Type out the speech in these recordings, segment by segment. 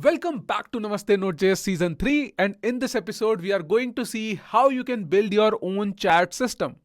Welcome back to Namaste Node.js Season 3, and in this episode we are going to see how you can build your own chat system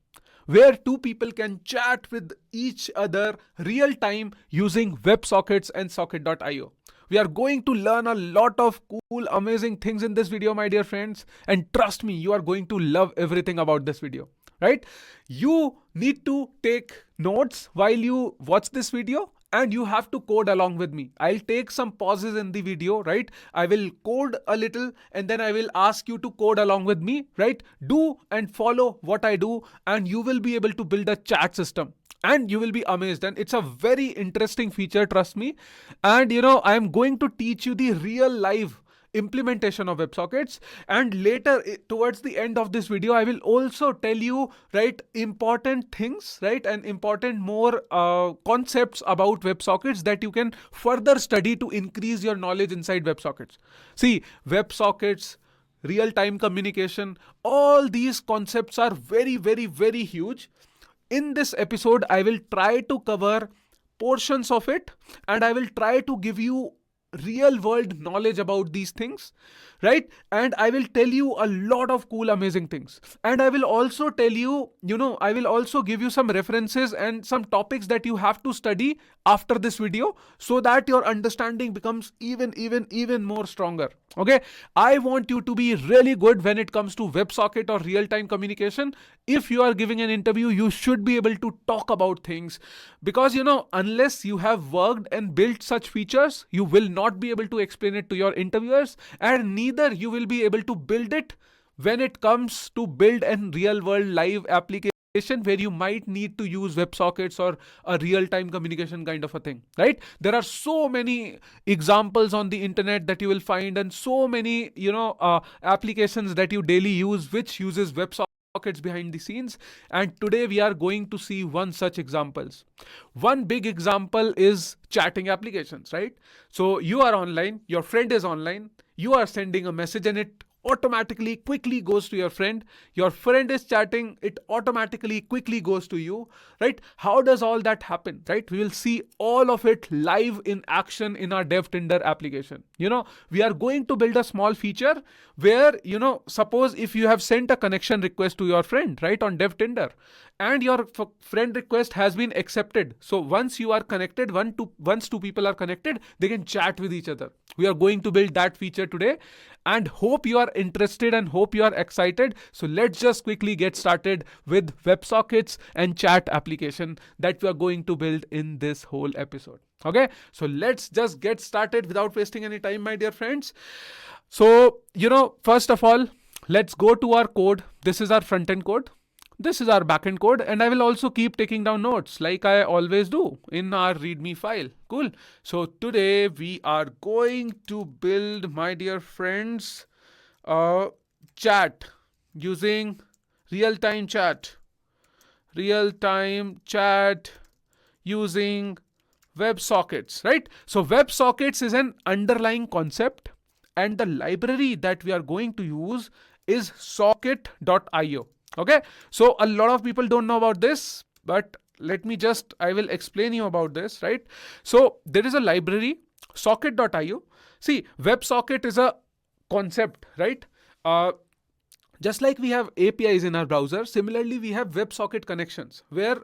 where two people can chat with each other real time using WebSockets and Socket.io. We are going to learn a lot of cool, amazing things in this video, my dear friends, and trust me, you are going to love everything about this video, right? You need to take notes while you watch this video, and you have to code along with me. I'll take some pauses in the video, right? I will code a little and then I will ask you to code along with me, right? Do and follow what I do, and you will be able to build a chat system. And you will be amazed. And it's a very interesting feature, trust me. And I am going to teach you the real live implementation of WebSockets, and later towards the end of this video I will also tell you, right, important things, right, and important more concepts about WebSockets that you can further study to increase your knowledge inside WebSockets. See, WebSockets, real-time communication, all these concepts are very, very, very huge. In this episode I will try to cover portions of it, and I will try to give you real world knowledge about these things, right? And I will tell you a lot of cool, amazing things. And I will also tell you, I will also give you some references and some topics that you have to study after this video so that your understanding becomes even more stronger. Okay. I want you to be really good when it comes to WebSocket or real-time communication. If you are giving an interview, you should be able to talk about things because, unless you have worked and built such features, you will not be able to explain it to your interviewers, and neither you will be able to build it when it comes to build a real world live application where you might need to use WebSockets or a real-time communication kind of a thing, right? There are so many examples on the internet that you will find, and so many applications that you daily use which uses WebSockets behind the scenes. And today we are going to see one such examples. One big example is chatting applications, right? So you are online, your friend is online, you are sending a message and it automatically quickly goes to your friend is chatting, it automatically quickly goes to you, right? How does all that happen, right? We will see all of it live in action in our DevTinder application. We are going to build a small feature where, suppose if you have sent a connection request to your friend, right, on DevTinder, and your friend request has been accepted. So once you are connected, once two people are connected, they can chat with each other. We are going to build that feature today, and hope you are interested and hope you are excited. So let's just quickly get started with WebSockets and chat application that we are going to build in this whole episode. Okay, so let's just get started without wasting any time, my dear friends. So, first of all, let's go to our code. This is our front-end code. This is our backend code, and I will also keep taking down notes like I always do in our README file. Cool. So today we are going to build, my dear friends, chat using real-time chat using WebSockets, right? So WebSockets is an underlying concept, and the library that we are going to use is socket.io. Okay, so a lot of people don't know about this, but I will explain you about this, right? So there is a library, socket.io. See, WebSocket is a concept, right? Just like we have APIs in our browser, similarly we have WebSocket connections where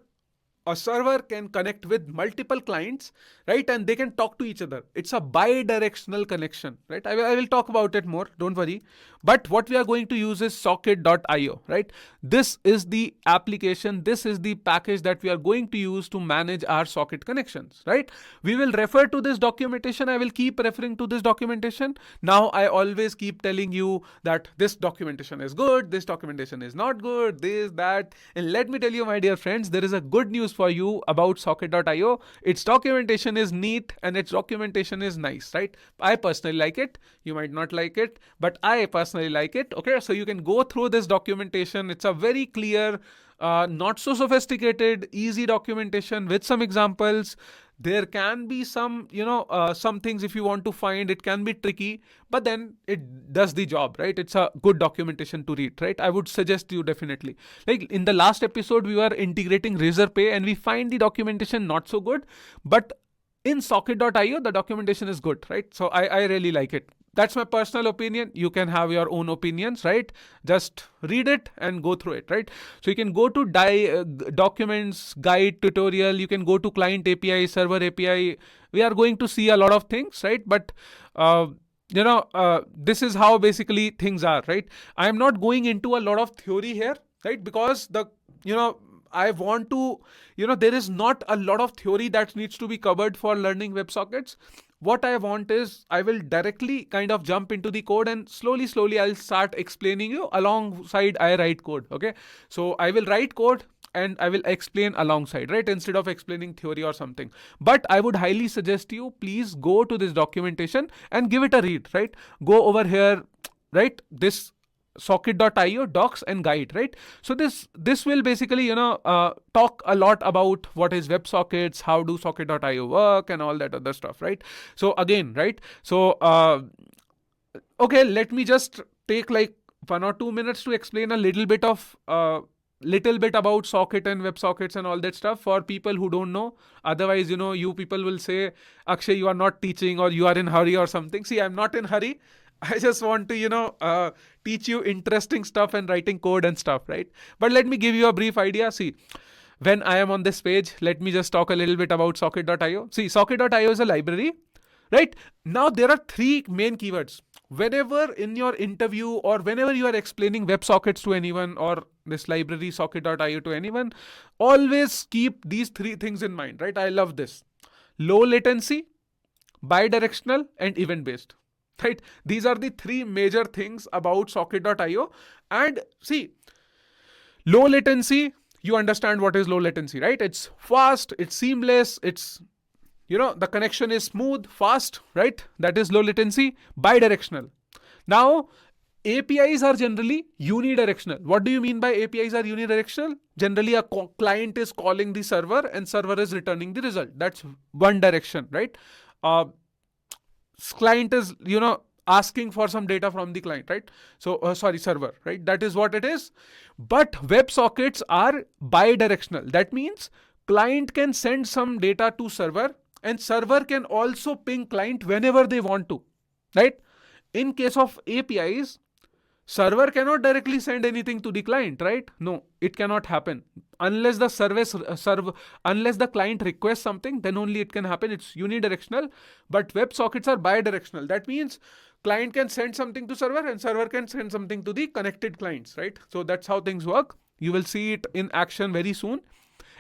a server can connect with multiple clients, right? And they can talk to each other. It's a bi-directional connection, right? I will talk about it more, don't worry. But what we are going to use is socket.io, right? This is the application, this is the package that we are going to use to manage our socket connections, right? We will refer to this documentation. I will keep referring to this documentation. Now, I always keep telling you that this documentation is good, this documentation is not good, this, that. And let me tell you, my dear friends, there is a good news for you about socket.io. Its documentation is neat and its documentation is nice, right? I personally like it. You might not like it, but I personally like it. Okay, so you can go through this documentation. It's a very clear, not so sophisticated, easy documentation with some examples. There can be some, some things if you want to find, it can be tricky, but then it does the job, right? It's a good documentation to read, right? I would suggest you definitely. Like in the last episode, we were integrating Razorpay and we find the documentation not so good, but in socket.io, the documentation is good, right? So I really like it. That's my personal opinion. You can have your own opinions, right? Just read it and go through it, right? So you can go to documents, guide, tutorial. You can go to client API, server API. We are going to see a lot of things, right? But this is how basically things are, right? I am not going into a lot of theory here, right? Because I want to, there is not a lot of theory that needs to be covered for learning WebSockets. What I want is I will directly kind of jump into the code and slowly I'll start explaining you alongside I write code. Okay. So I will write code and I will explain alongside, right? Instead of explaining theory or something. But I would highly suggest you please go to this documentation and give it a read, right? Go over here, right? This socket.io docs and guide, right? So this will basically talk a lot about what is WebSockets, how do socket.io work and all that other stuff, right? So again, right? So okay, let me just take like 1 or 2 minutes to explain a little bit about socket and WebSockets and all that stuff for people who don't know. Otherwise, you people will say, Akshay, you are not teaching or you are in hurry or something. See, I'm not in hurry. I just want to, teach you interesting stuff and writing code and stuff, right? But let me give you a brief idea. See, when I am on this page, let me just talk a little bit about socket.io. See, socket.io is a library, right? Now there are 3 main keywords. Whenever in your interview or whenever you are explaining WebSockets to anyone or this library socket.io to anyone, always keep these 3 things in mind, right? I love this. Low latency, bidirectional, and event based. Right? These are the 3 major things about socket.io. And see, low latency, you understand what is low latency, right? It's fast, it's seamless, it's, the connection is smooth, fast, right? That is low latency. Bidirectional. Now, APIs are generally unidirectional. What do you mean by APIs are unidirectional? Generally, a client is calling the server and server is returning the result. That's one direction, right? Client is asking for some data from the client, right? So server, right? That is what it is. But WebSockets are bidirectional. That means client can send some data to server and server can also ping client whenever they want to, right? In case of APIs, server cannot directly send anything to the client, right? No, it cannot happen unless the unless the client requests something, then only it can happen. It's unidirectional. But WebSockets are bidirectional. That means client can send something to server and server can send something to the connected clients, right? So that's how things work. You will see it in action very soon.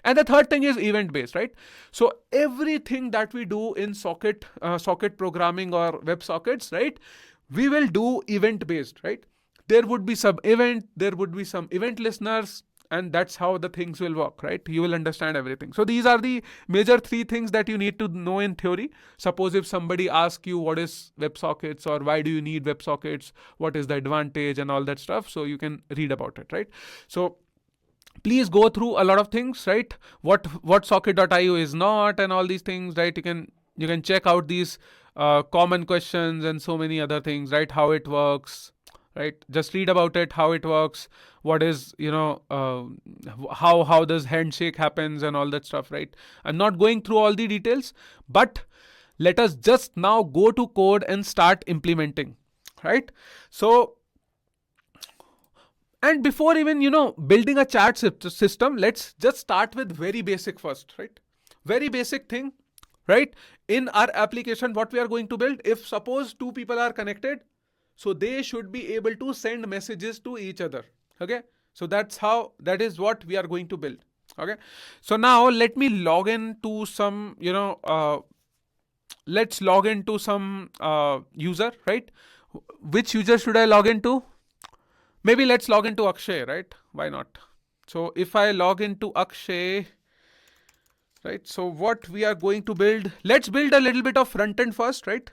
And the third thing is event based, right? So everything that we do in socket programming or WebSockets, right? We will do event based, right? There would be some event, there would be some event listeners, and that's how the things will work, right? You will understand everything. So these are the major 3 things that you need to know in theory. Suppose if somebody asks you what is WebSockets or why do you need WebSockets, what is the advantage and all that stuff, so you can read about it, right? So please go through a lot of things, right? What socket.io is not and all these things, right? You can check out these common questions and so many other things, right? How it works, right? Just read about it, how it works, what is, how does handshake happens and all that stuff, right? I'm not going through all the details, but let us just now go to code and start implementing, right? So, and before even, building a chat system, let's just start with very basic first, right? Very basic thing, right? In our application, what we are going to build, if suppose 2 people are connected, so they should be able to send messages to each other. Okay. So that is what we are going to build. Okay. So now let me log into some, let's log into some user, right? Which user should I log into? Maybe let's log into Akshay, right? Why not? So if I log into Akshay, right? So what we are going to build, let's build a little bit of front end first, right?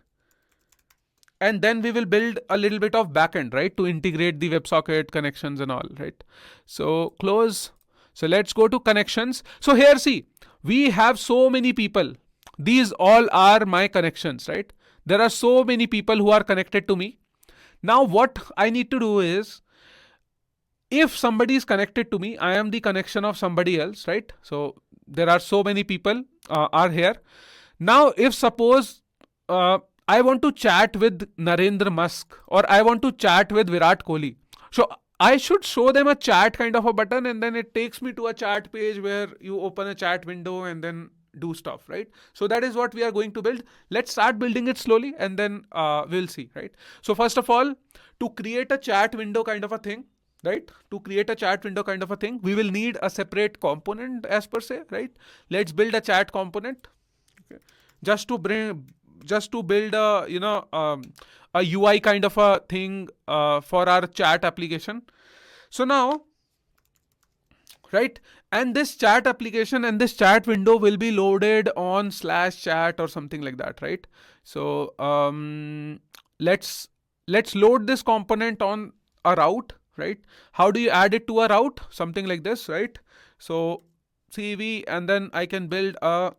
And then we will build a little bit of backend, right? To integrate the WebSocket connections and all, right? So close. So let's go to connections. So here, see, we have so many people. These all are my connections, right? There are so many people who are connected to me. Now what I need to do is, if somebody is connected to me, I am the connection of somebody else, right? So there are so many people are here. Now, if suppose I want to chat with Narendra Musk or I want to chat with Virat Kohli, so I should show them a chat kind of a button, and then it takes me to a chat page where you open a chat window and then do stuff, right? So that is what we are going to build. Let's start building it slowly, and then we'll see, right? So first of all, to create a chat window kind of a thing, right? To create a chat window kind of a thing, we will need a separate component as per se, right? Let's build a chat component, okay? Just to build a a UI kind of a thing for our chat application. So now, right, and this chat application and this chat window will be loaded on /chat or something like that, right? So let's load this component on a route, right? How do you add it to a route? Something like this, right? So CV, and then I can build a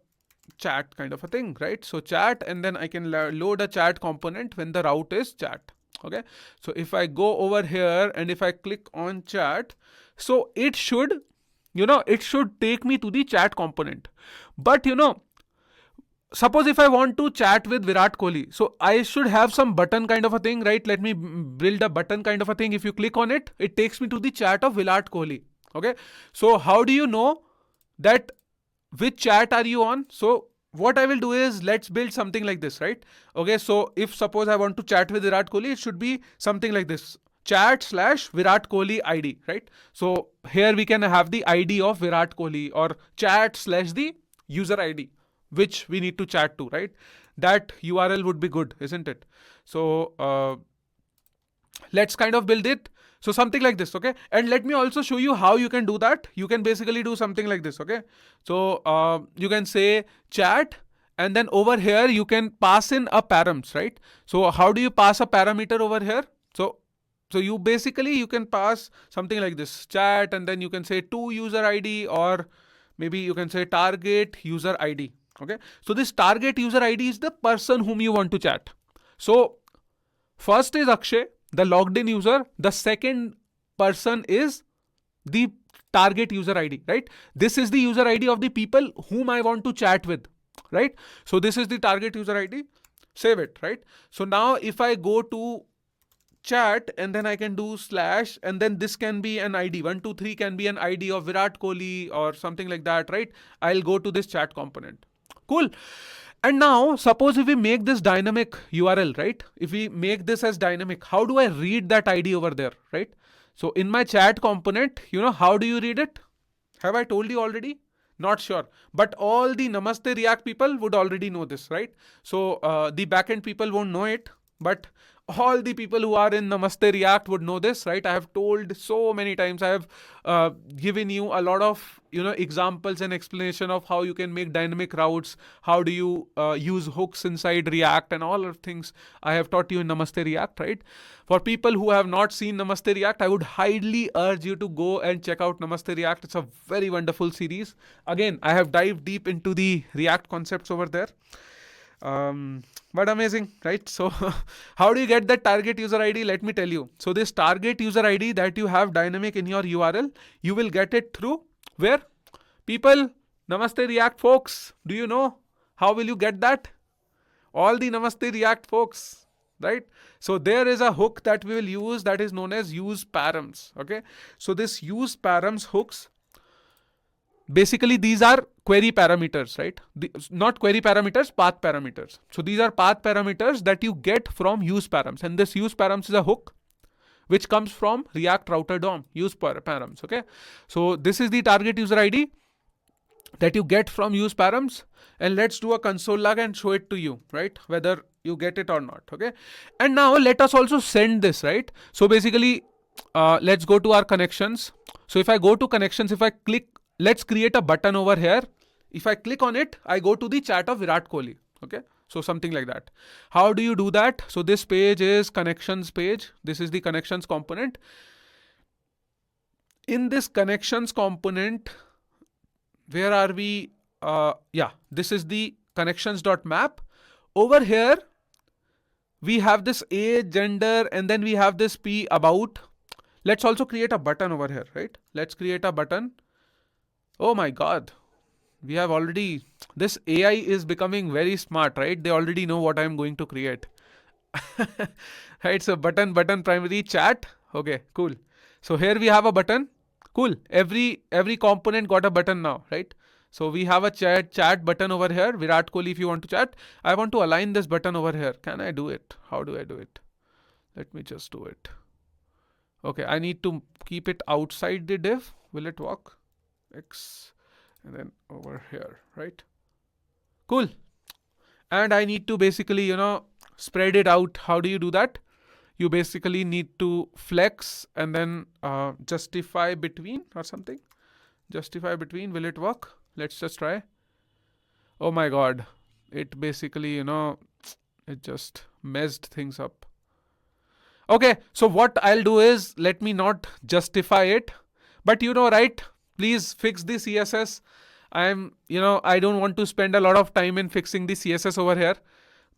chat kind of a thing, right? So chat, and then I can load a chat component when the route is chat. Okay, so if I go over here and if I click on chat, so it should, it should take me to the chat component. But suppose if I want to chat with Virat Kohli, so I should have some button kind of a thing, right? Let me build a button kind of a thing. If you click on it, it takes me to the chat of Virat Kohli. Okay, so how do you know that which chat are you on? So what I will do is, let's build something like this, right? Okay, so if suppose I want to chat with Virat Kohli, it should be something like this: chat / Virat Kohli ID, right? So here we can have the ID of Virat Kohli, or chat / the user ID which we need to chat to, right? That URL would be good, isn't it? So let's kind of build it. So something like this, okay? And let me also show you how you can do that. You can basically do something like this, okay? So you can say chat, and then over here you can pass in a params, right? So how do you pass a parameter over here? So you basically, you can pass something like this: chat, and then you can say to user ID, or maybe you can say target user ID, okay? So this target user ID is the person whom you want to chat. So first is Akshay, the logged in user. The second person is the target user ID, right? This is the user ID of the people whom I want to chat with, right? So this is the target user ID. Save it, right? So now if I go to chat, and then I can do /, and then this can be an ID. 123 can be an ID of Virat Kohli or something like that, right? I'll go to this chat component. Cool. And now suppose if we make this dynamic URL, right? If we make this as dynamic, how do I read that ID over there, right? So in my chat component, how do you read it? Have I told you already? Not sure. But all the Namaste React people would already know this, right? So the backend people won't know it, but all the people who are in Namaste React would know this, right? I have told so many times. I have given you a lot of examples and explanation of how you can make dynamic routes, how do you use hooks inside React, and all of things I have taught you in Namaste React, right? For people who have not seen Namaste React, I would highly urge you to go and check out Namaste React. It's a very wonderful series. Again, I have dived deep into the React concepts over there. But amazing, right? So how do you get that target user ID? Let me tell you. So this target user ID that you have dynamic in your URL, you will get it through where? People, Namaste React folks, do you know how will you get that? All the Namaste React folks, right? So there is a hook that we will use that is known as use params, okay? So this use params hooks, basically these are query parameters, right? Not query parameters, path parameters. So these are path parameters that you get from use params, and this use params is a hook which comes from React Router DOM, use params, okay? So this is the target user ID that you get from use params, and let's do a console log and show it to you, right? Whether you get it or not, okay? And now let us also send this, right? So basically, let's go to our connections. So if I go to connections, if I click, let's create a button over here. If I click on it, I go to the chat of Virat Kohli. Okay. So something like that. How do you do that? So this page is connections page. This is the connections component. In this connections component, where are we? This is the connections.map. Over here, we have this age, gender, and then we have this P about. Let's also create a button over here, right? Let's create a button. Oh my God. We have already, this AI is becoming very smart, right? They already know what I'm going to create. Right, so button primary chat. Okay, cool. So here we have a button. Cool. Every component got a button now, right? So we have a chat button over here. Virat Kohli, if you want to chat, I want to align this button over here. Can I do it? How do I do it? Let me just do it. Okay, I need to keep it outside the div. Will it work? X and then over here, right? Cool. And I need to basically, spread it out. How do you do that? You basically need to flex and then justify between or something. Justify between. Will it work? Let's just try. Oh my god. It basically, it just messed things up. Okay, so what I'll do is, let me not justify it. But right? Please fix the CSS. I don't want to spend a lot of time in fixing the CSS over here.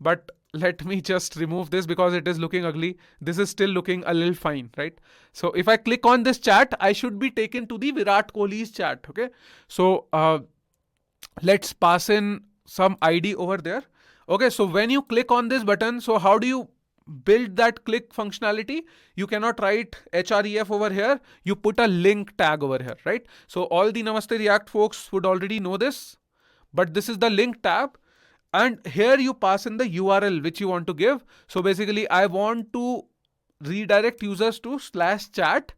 But let me just remove this because it is looking ugly. This is still looking a little fine, right? So if I click on this chat, I should be taken to the Virat Kohli's chat, okay? So let's pass in some ID over there. Okay, so when you click on this button, so how do you build that click functionality? You cannot write href over here. You put a link tag over here, right? So all the Namaste React folks would already know this, but this is the link tab. And here you pass in the URL which you want to give. So basically I want to redirect users to /chat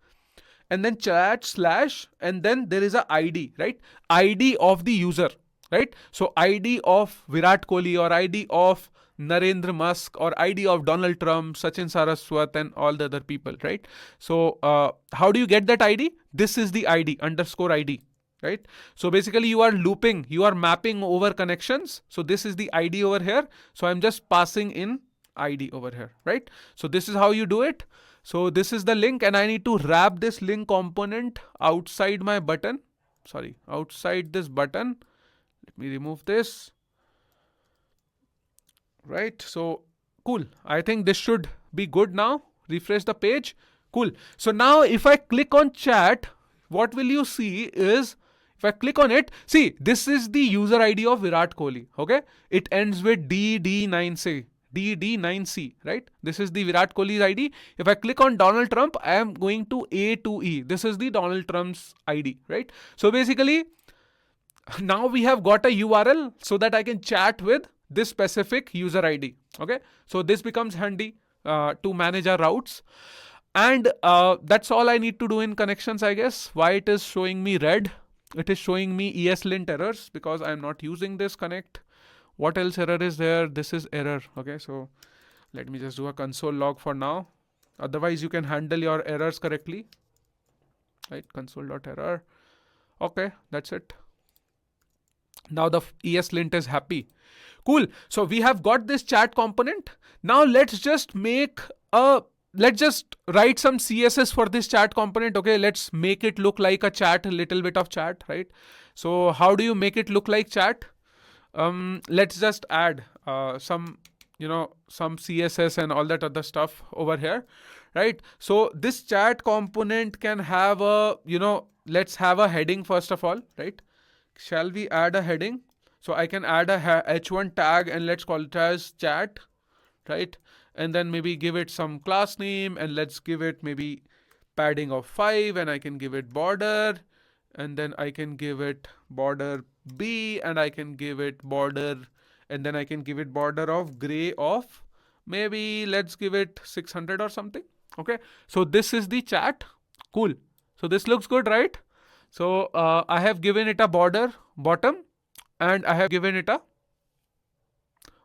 and then chat/ and then there is a ID, right? ID of the user, right? So ID of Virat Kohli or ID of Narendra Musk or ID of Donald Trump, Sachin Saraswat and all the other people, right? So how do you get that ID? This is the ID _ID. Right? So basically you are looping, you are mapping over connections. So this is the ID over here. So I'm just passing in ID over here, right? So this is how you do it. So this is the link and I need to wrap this link component outside my button. Sorry, outside this button. Let me remove this. Right? So cool. I think this should be good now. Refresh the page. Cool. So now if I click on chat, what will you see is, if I click on it, see, this is the user ID of Virat Kohli, okay? It ends with DD9C, DD9C, right? This is the Virat Kohli's ID. If I click on Donald Trump, I am going to A2E. This is the Donald Trump's ID, right? So basically, now we have got a URL so that I can chat with this specific user ID, okay? So this becomes handy to manage our routes. And that's all I need to do in connections, I guess. Why it is showing me red? It is showing me ESLint errors because I'm not using this connect. What else error is there? This is error. Okay, so let me just do a console log for now. Otherwise, you can handle your errors correctly. Right, console.error. Okay, that's it. Now the ESLint is happy. Cool. So we have got this chat component. Now let's just write some CSS for this chat component. Okay, let's make it look like a chat, a little bit of chat, right? So how do you make it look like chat? Let's just add some CSS and all that other stuff over here, right? So this chat component can have a, let's have a heading first of all, right? Shall we add a heading? So I can add a h1 tag and let's call it as chat, right? And then maybe give it some class name and let's give it maybe padding of 5 and I can give it border and then I can give it border B and I can give it border and then I can give it border of gray of maybe let's give it 600 or something. Okay, so this is the chat. Cool. So this looks good, right? So I have given it a border bottom and I have given it a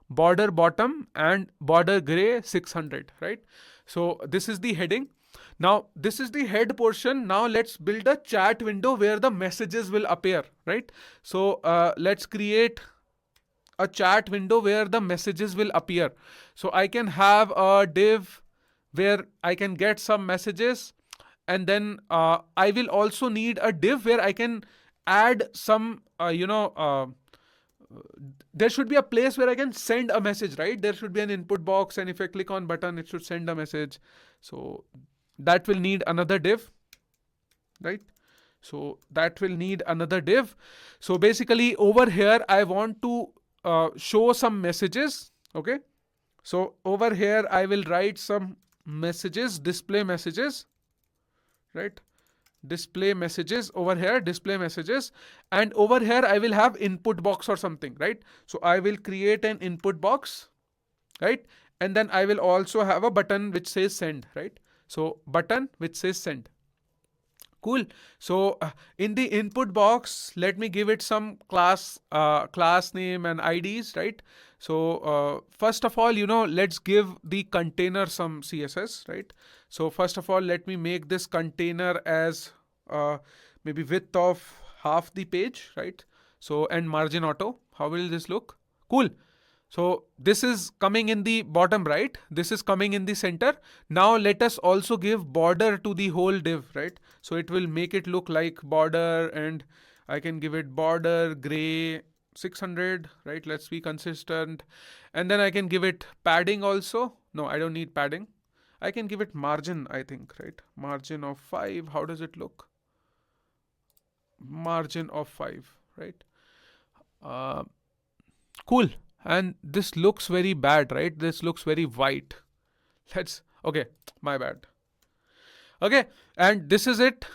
border bottom and border gray 600, right? So this is the heading. Now this is the head portion. Now let's build a chat window where the messages will appear, right? So let's create a chat window where the messages will appear. So I can have a div where I can get some messages and then I will also need a div where I can add some, there should be a place where I can send a message, right? There should be an input box and if I click on button, it should send a message. So that will need another div, right? So that will need another div. So basically over here, I want to show some messages. Okay. So over here, I will write some messages, display messages, right? Display messages over here, display messages. And over here, I will have input box or something, right? So I will create an input box, right? And then I will also have a button which says send, right? So button which says send. Cool. So in the input box, let me give it some class name and IDs, right? So first of all, let's give the container some CSS, right? So first of all, let me make this container as maybe width of half the page, right? So and margin auto. How will this look? Cool. So this is coming in the bottom right. This is coming in the center. Now let us also give border to the whole div, right? So it will make it look like border, and I can give it border gray 600, right? Let's be consistent. And then I can give it padding also. No, I don't need padding. I can give it margin, I think, right? Margin of 5. How does it look? Margin of 5, right? Cool. And this looks very bad, right? This looks very white. Okay, my bad. Okay, and this is it.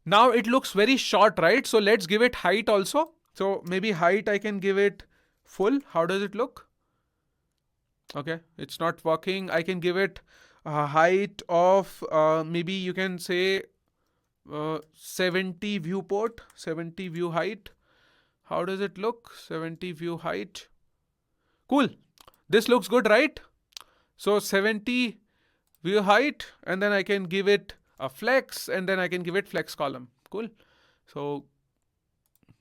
Now it looks very short, right? So let's give it height also. So maybe height I can give it full. How does it look? Okay, it's not working. I can give it a height of maybe you can say 70 viewport, 70 view height. How does it look? 70 view height. Cool. This looks good, right? So 70 view height, and then I can give it a flex, and then I can give it flex column. Cool. So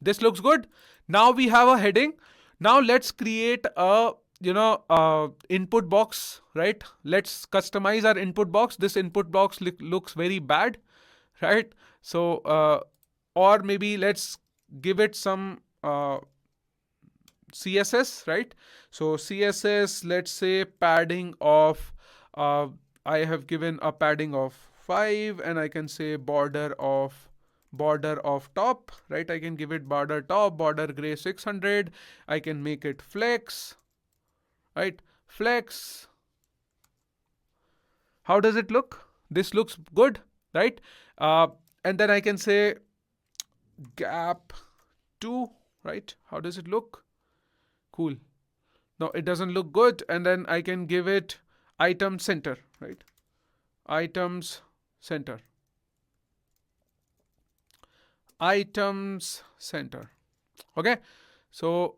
this looks good. Now we have a heading. Now let's create a input box, right? Let's customize our input box. This input box looks very bad, right? So or maybe let's give it some CSS, right? So CSS, let's say padding of I have given a padding of 5, and I can say border of top, right? I can give it border top, border gray 600. I can make it flex, right? Flex. How does it look? This looks good, right? And then I can say gap 2, right? How does it look? Cool. No, it doesn't look good. And then I can give it item center, right? Items center. Items center. Okay. So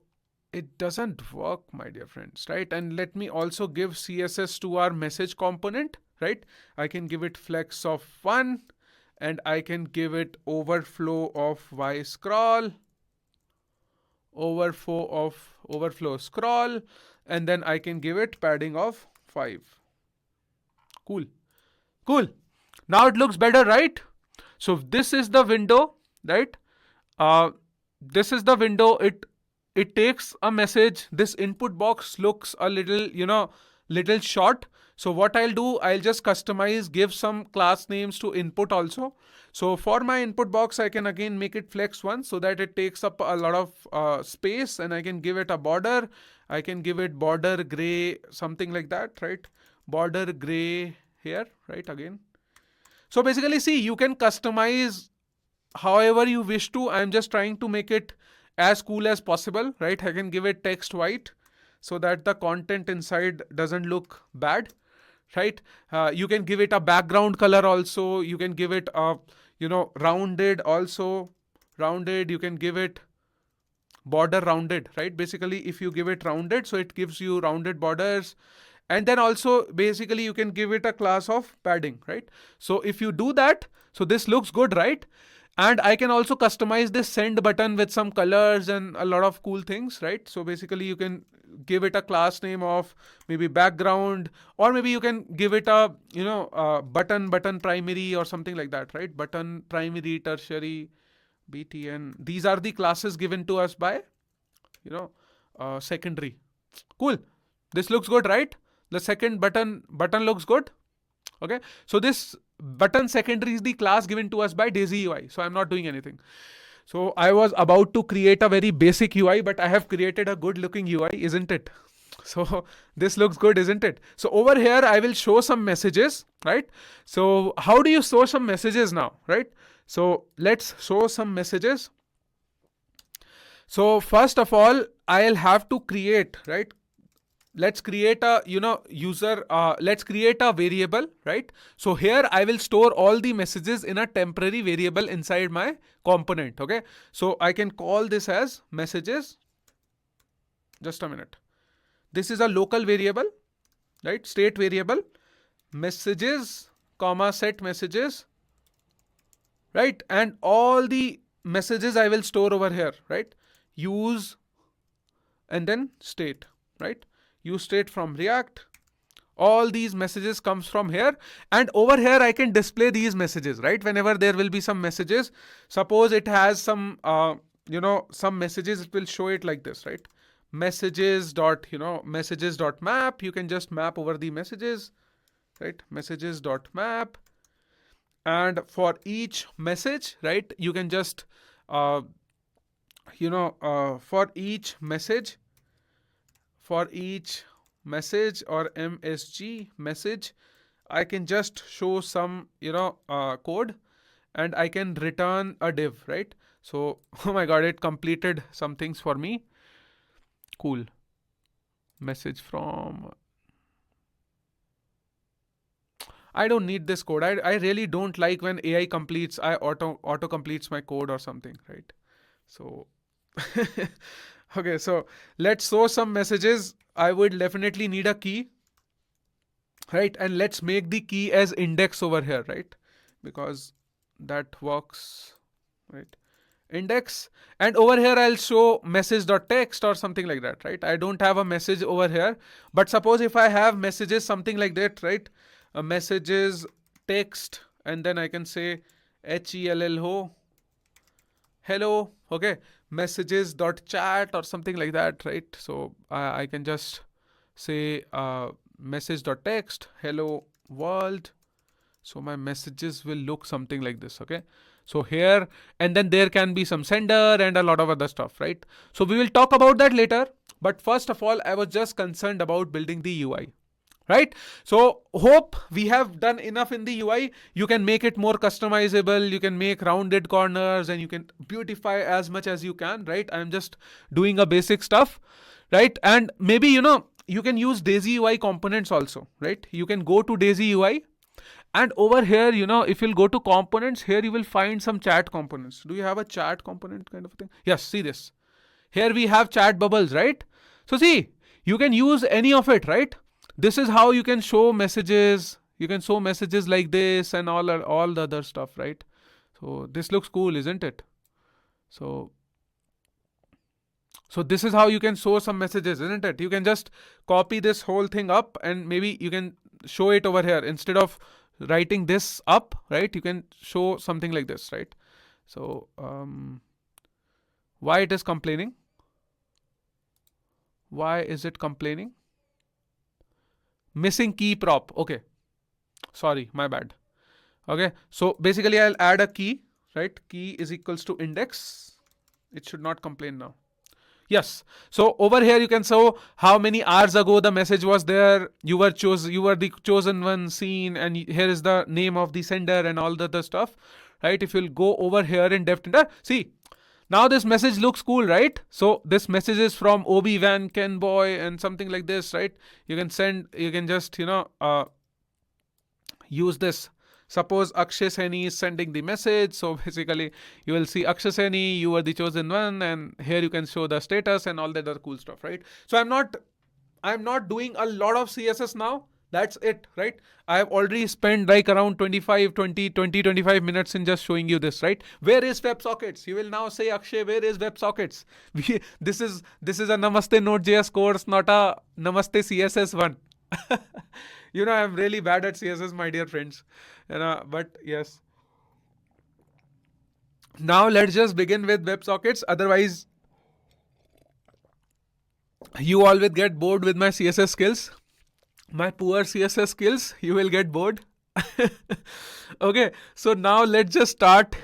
it doesn't work, my dear friends, right? And let me also give CSS to our message component, right? I can give it flex of 1, and I can give it overflow of Y scroll. Overflow scroll, and then I can give it padding of 5. Cool. Now it looks better, right? So this is the window, right? This is the window. It takes a message. This input box looks a little short. So what I'll do, I'll just customize, give some class names to input also. So for my input box, I can again make it flex 1 so that it takes up a lot of space, and I can give it a border. I can give it border gray, something like that, right? Border gray here, right? Again. So basically, see, you can customize however you wish to. I'm just trying to make it as cool as possible, right? I can give it text white so that the content inside doesn't look bad, right? You can give it a background color also. You can give it a rounded also. Rounded, you can give it border rounded, right? Basically, if you give it rounded, so it gives you rounded borders. And then also basically you can give it a class of padding, right? So if you do that, so this looks good, right? And I can also customize this send button with some colors and a lot of cool things, right? So basically you can give it a class name of maybe background, or maybe you can give it a button primary or something like that, right? Button primary, tertiary, BTN. These are the classes given to us by secondary. Cool. This looks good, right? The second button looks good. Okay, so this button secondary is the class given to us by Daisy UI. So I'm not doing anything. So I was about to create a very basic UI, but I have created a good looking UI, isn't it? So this looks good, isn't it? So over here, I will show some messages, right? So how do you show some messages now, right? So let's show some messages. So first of all, I'll have to create, right? Let's create a let's create a variable, right? So here I will store all the messages in a temporary variable inside my component. Okay, so I can call this as messages. Just a minute. This is a local variable, right? State variable, messages comma set messages, right? And all the messages I will store over here, right? Use and then state, right? Use state from React. All these messages comes from here, and over here I can display these messages, right? Whenever there will be some messages, suppose it has some some messages, it will show it like this, right? Messages dot messages dot map. You can just map over the messages, right? Messages dot map, and for each message, right, you can just for each message or MSG message, I can just show some code, and I can return a div, right? So oh my god, it completed some things for me. Cool. Message from, I don't need this code. I really don't like when AI completes, I auto completes my code or something, right? So okay, so let's show some messages. I would definitely need a key, right? And let's make the key as index over here, right? Because that works, right? Index, and over here I'll show message.text or something like that, right? I don't have a message over here, but suppose if I have messages something like that, right? Messages text, and then I can say HELLO, hello, okay, messages.chat or something like that, right? So I can just say message.text, hello world. So my messages will look something like this, okay? So here, and then there can be some sender and a lot of other stuff, right? So we will talk about that later. But first of all, I was just concerned about building the UI, right? So hope we have done enough in the UI. You can make it more customizable. You can make rounded corners and you can beautify as much as you can, right? I'm just doing a basic stuff, right? And maybe, you can use Daisy UI components also, right? You can go to Daisy UI. And over here, if you'll go to components, here you will find some chat components. Do you have a chat component kind of thing? Yes, see this. Here we have chat bubbles, right? So see, you can use any of it, right? This is how you can show messages. You can show messages like this and all the other stuff, right? So this looks cool, isn't it? So this is how you can show some messages, isn't it? You can just copy this whole thing up and maybe you can show it over here instead of writing this up, right? You can show something like this, right? So why it is complaining? Why is it complaining? Missing key prop. Okay, sorry, my bad. Okay, so basically I'll add a key, right? Key is equals to index. It should not complain now. Yes. So over here you can show how many hours ago the message was there. You were the chosen one seen, and here is the name of the sender and all the other stuff, right? If you'll go over here in DevTender, see, now this message looks cool, right? So this message is from Obi Van Ken Boy and something like this, right? You can just use this. Suppose Akshay Seni is sending the message. So basically you will see Akshay Seni, you are the chosen one, and here you can show the status and all that other cool stuff, right? So I'm not doing a lot of CSS now. That's it, right? I have already spent like around 25 minutes in just showing you this, right? Where is WebSockets? You will now say, Akshay, where is WebSockets? This is a Namaste Node.js course, not a Namaste CSS one. I'm really bad at CSS, my dear friends. But yes. Now let's just begin with WebSockets. Otherwise, you all will get bored with my CSS skills. My poor CSS skills, you will get bored. Okay, so now let's just start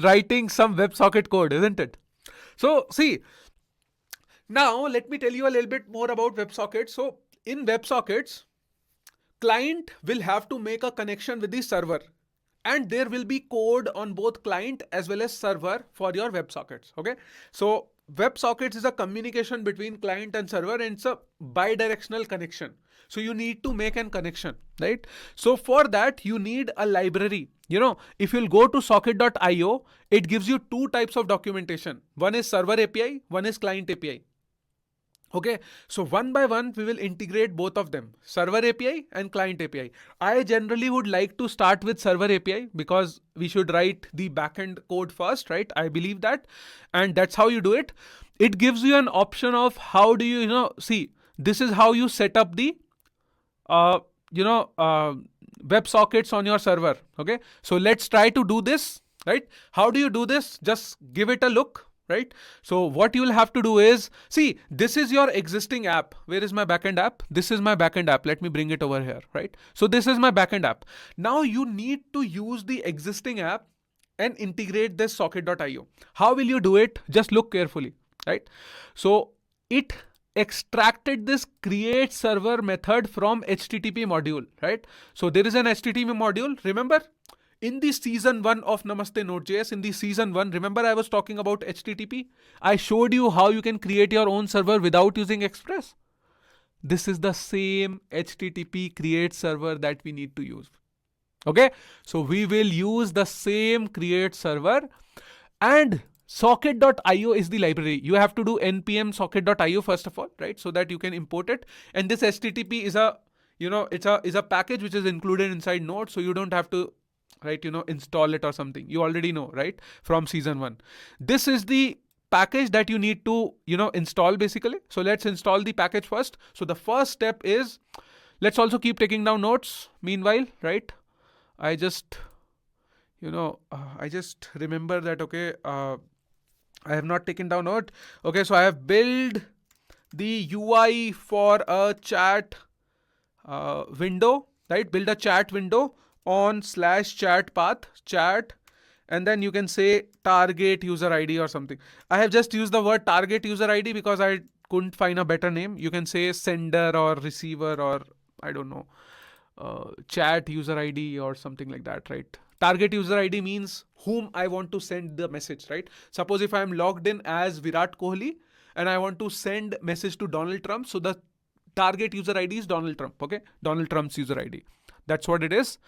writing some WebSocket code, isn't it? So see, now let me tell you a little bit more about WebSockets. So in WebSockets, client will have to make a connection with the server, and there will be code on both client as well as server for your WebSockets. Okay, so WebSockets is a communication between client and server, and it's a bi-directional connection. So you need to make an connection, right? So for that you need a library. If you'll go to socket.io, it gives you two types of documentation. One is server API, one is client API. Okay, so one by one, we will integrate both of them, server API and client API. I generally would like to start with server API because we should write the backend code first, right? I believe that. And that's how you do it. It gives you an option of how do you, see, this is how you set up the, WebSockets on your server. Okay, so let's try to do this, right? How do you do this? Just give it a look. Right? So what you will have to do is, see, this is your existing app. Where is my backend app? This is my backend app. Let me bring it over here, right? So this is my backend app. Now you need to use the existing app and integrate this socket.io. How will you do it? Just look carefully, right? So it extracted this create server method from HTTP module, right? So there is an HTTP module, remember? In the season 1 of Namaste Node.js, in the season 1, remember I was talking about HTTP? I showed you how you can create your own server without using Express. This is the same HTTP create server that we need to use. Okay, so we will use the same create server, and socket.io is the library. You have to do npm socket.io first of all, right? So that you can import it. And this HTTP is a package which is included inside Node, so you don't have to install it or something. You already know, right? From season 1. This is the package that you need to, install basically. So let's install the package first. So the first step is, let's also keep taking down notes meanwhile, right? I just remember that, okay, I have not taken down note. Okay, so I have built the UI for a chat window, right? Build a chat window on /chat path chat, and then you can say target user ID or something. I have just used the word target user ID because I couldn't find a better name. You can say sender or receiver, or I don't know, chat user ID or something like that, right? Target user ID means whom I want to send the message, right? Suppose if I am logged in as Virat Kohli and I want to send message to Donald Trump, so the target user ID is Donald Trump. Okay, Donald Trump's user ID. That's what it is.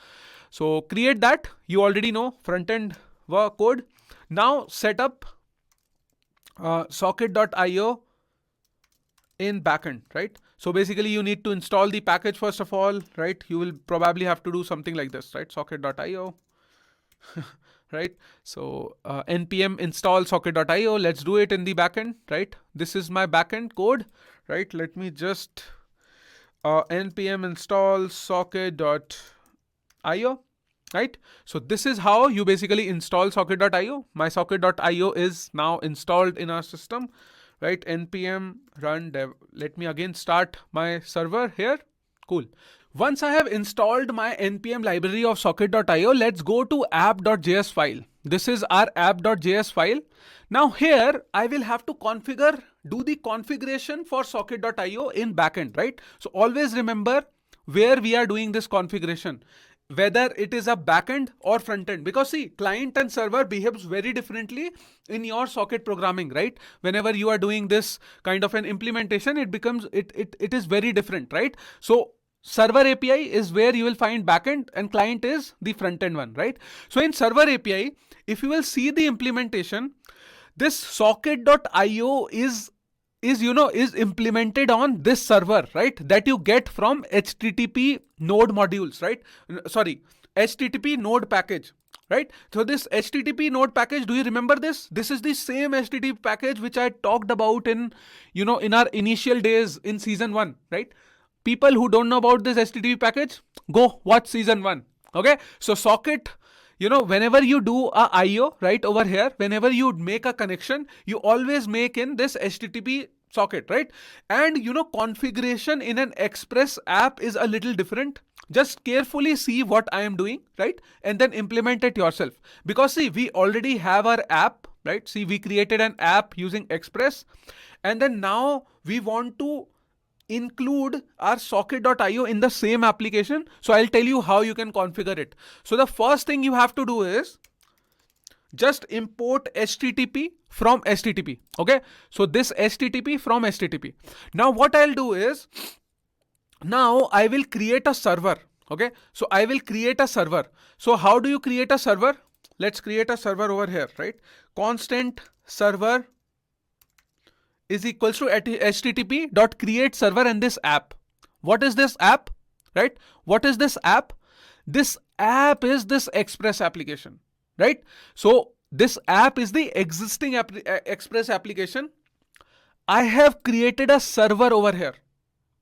So create that. You already know front end code. Now set up socket.io in backend, right? So basically you need to install the package first of all, right? You will probably have to do something like this, right? Socket.io. Right? So npm install socket.io. Let's do it in the backend, right? This is my backend code, right? Let me just npm install socket.io, right? So this is how you basically install socket.io. My socket.io is now installed in our system, right? npm run dev. Let me again start my server here. Cool. Once I have installed my npm library of socket.io, let's go to app.js file. This is our app.js file. Now here I will have to do the configuration for socket.io in backend, right? So always remember where we are doing this configuration, whether it is a backend or front end, because see, client and server behaves very differently in your socket programming, right? Whenever you are doing this kind of an implementation, it is very different, right? So server API is where you will find backend and client is the front end one, right? So in server API, if you will see the implementation, this socket.io is implemented on this server, right? That you get from HTTP node modules, right? Sorry, HTTP node package, right? So this HTTP node package, do you remember this? This is the same HTTP package which I talked about in our initial days in season 1, right? People who don't know about this HTTP package, go watch season 1. Okay, so socket, whenever you do a IO, right over here, whenever you make a connection, you always make in this HTTP socket, right? And configuration in an Express app is a little different. Just carefully see what I am doing, right? And then implement it yourself. Because see, we already have our app, right? See, we created an app using Express, and then now we want to include our socket.io in the same application. So I'll tell you how you can configure it. So the first thing you have to do is just import HTTP from HTTP. Okay, so this HTTP from HTTP. Now what I'll do is, now I will create a server. Okay, so I will create a server. So how do you create a server? Let's create a server over here, right? Constant server is equals to HTTP dot create server and this app. What is this app, right? What is this app? This app is this Express application, right? So this app is the existing Express application. I have created a server over here,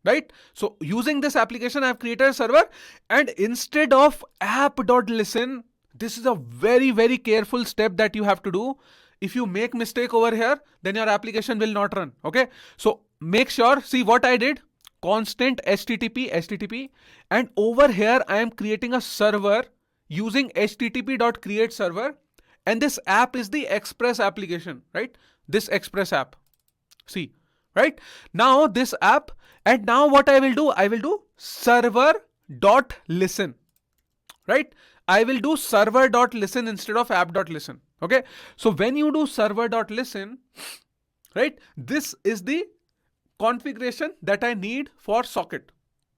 right? So using this application, I have created a server, and instead of app.listen, this is a very, very careful step that you have to do. If you make mistake over here, then your application will not run. Okay, so make sure, see what I did, constant HTTP, and over here I am creating a server using http.create server, and this app is the Express application, right? This Express app. See, right? Now this app, and now what I will do server.listen, right? I will do server.listen instead of app.listen. Okay, so when you do server.listen, right, this is the configuration that I need for socket,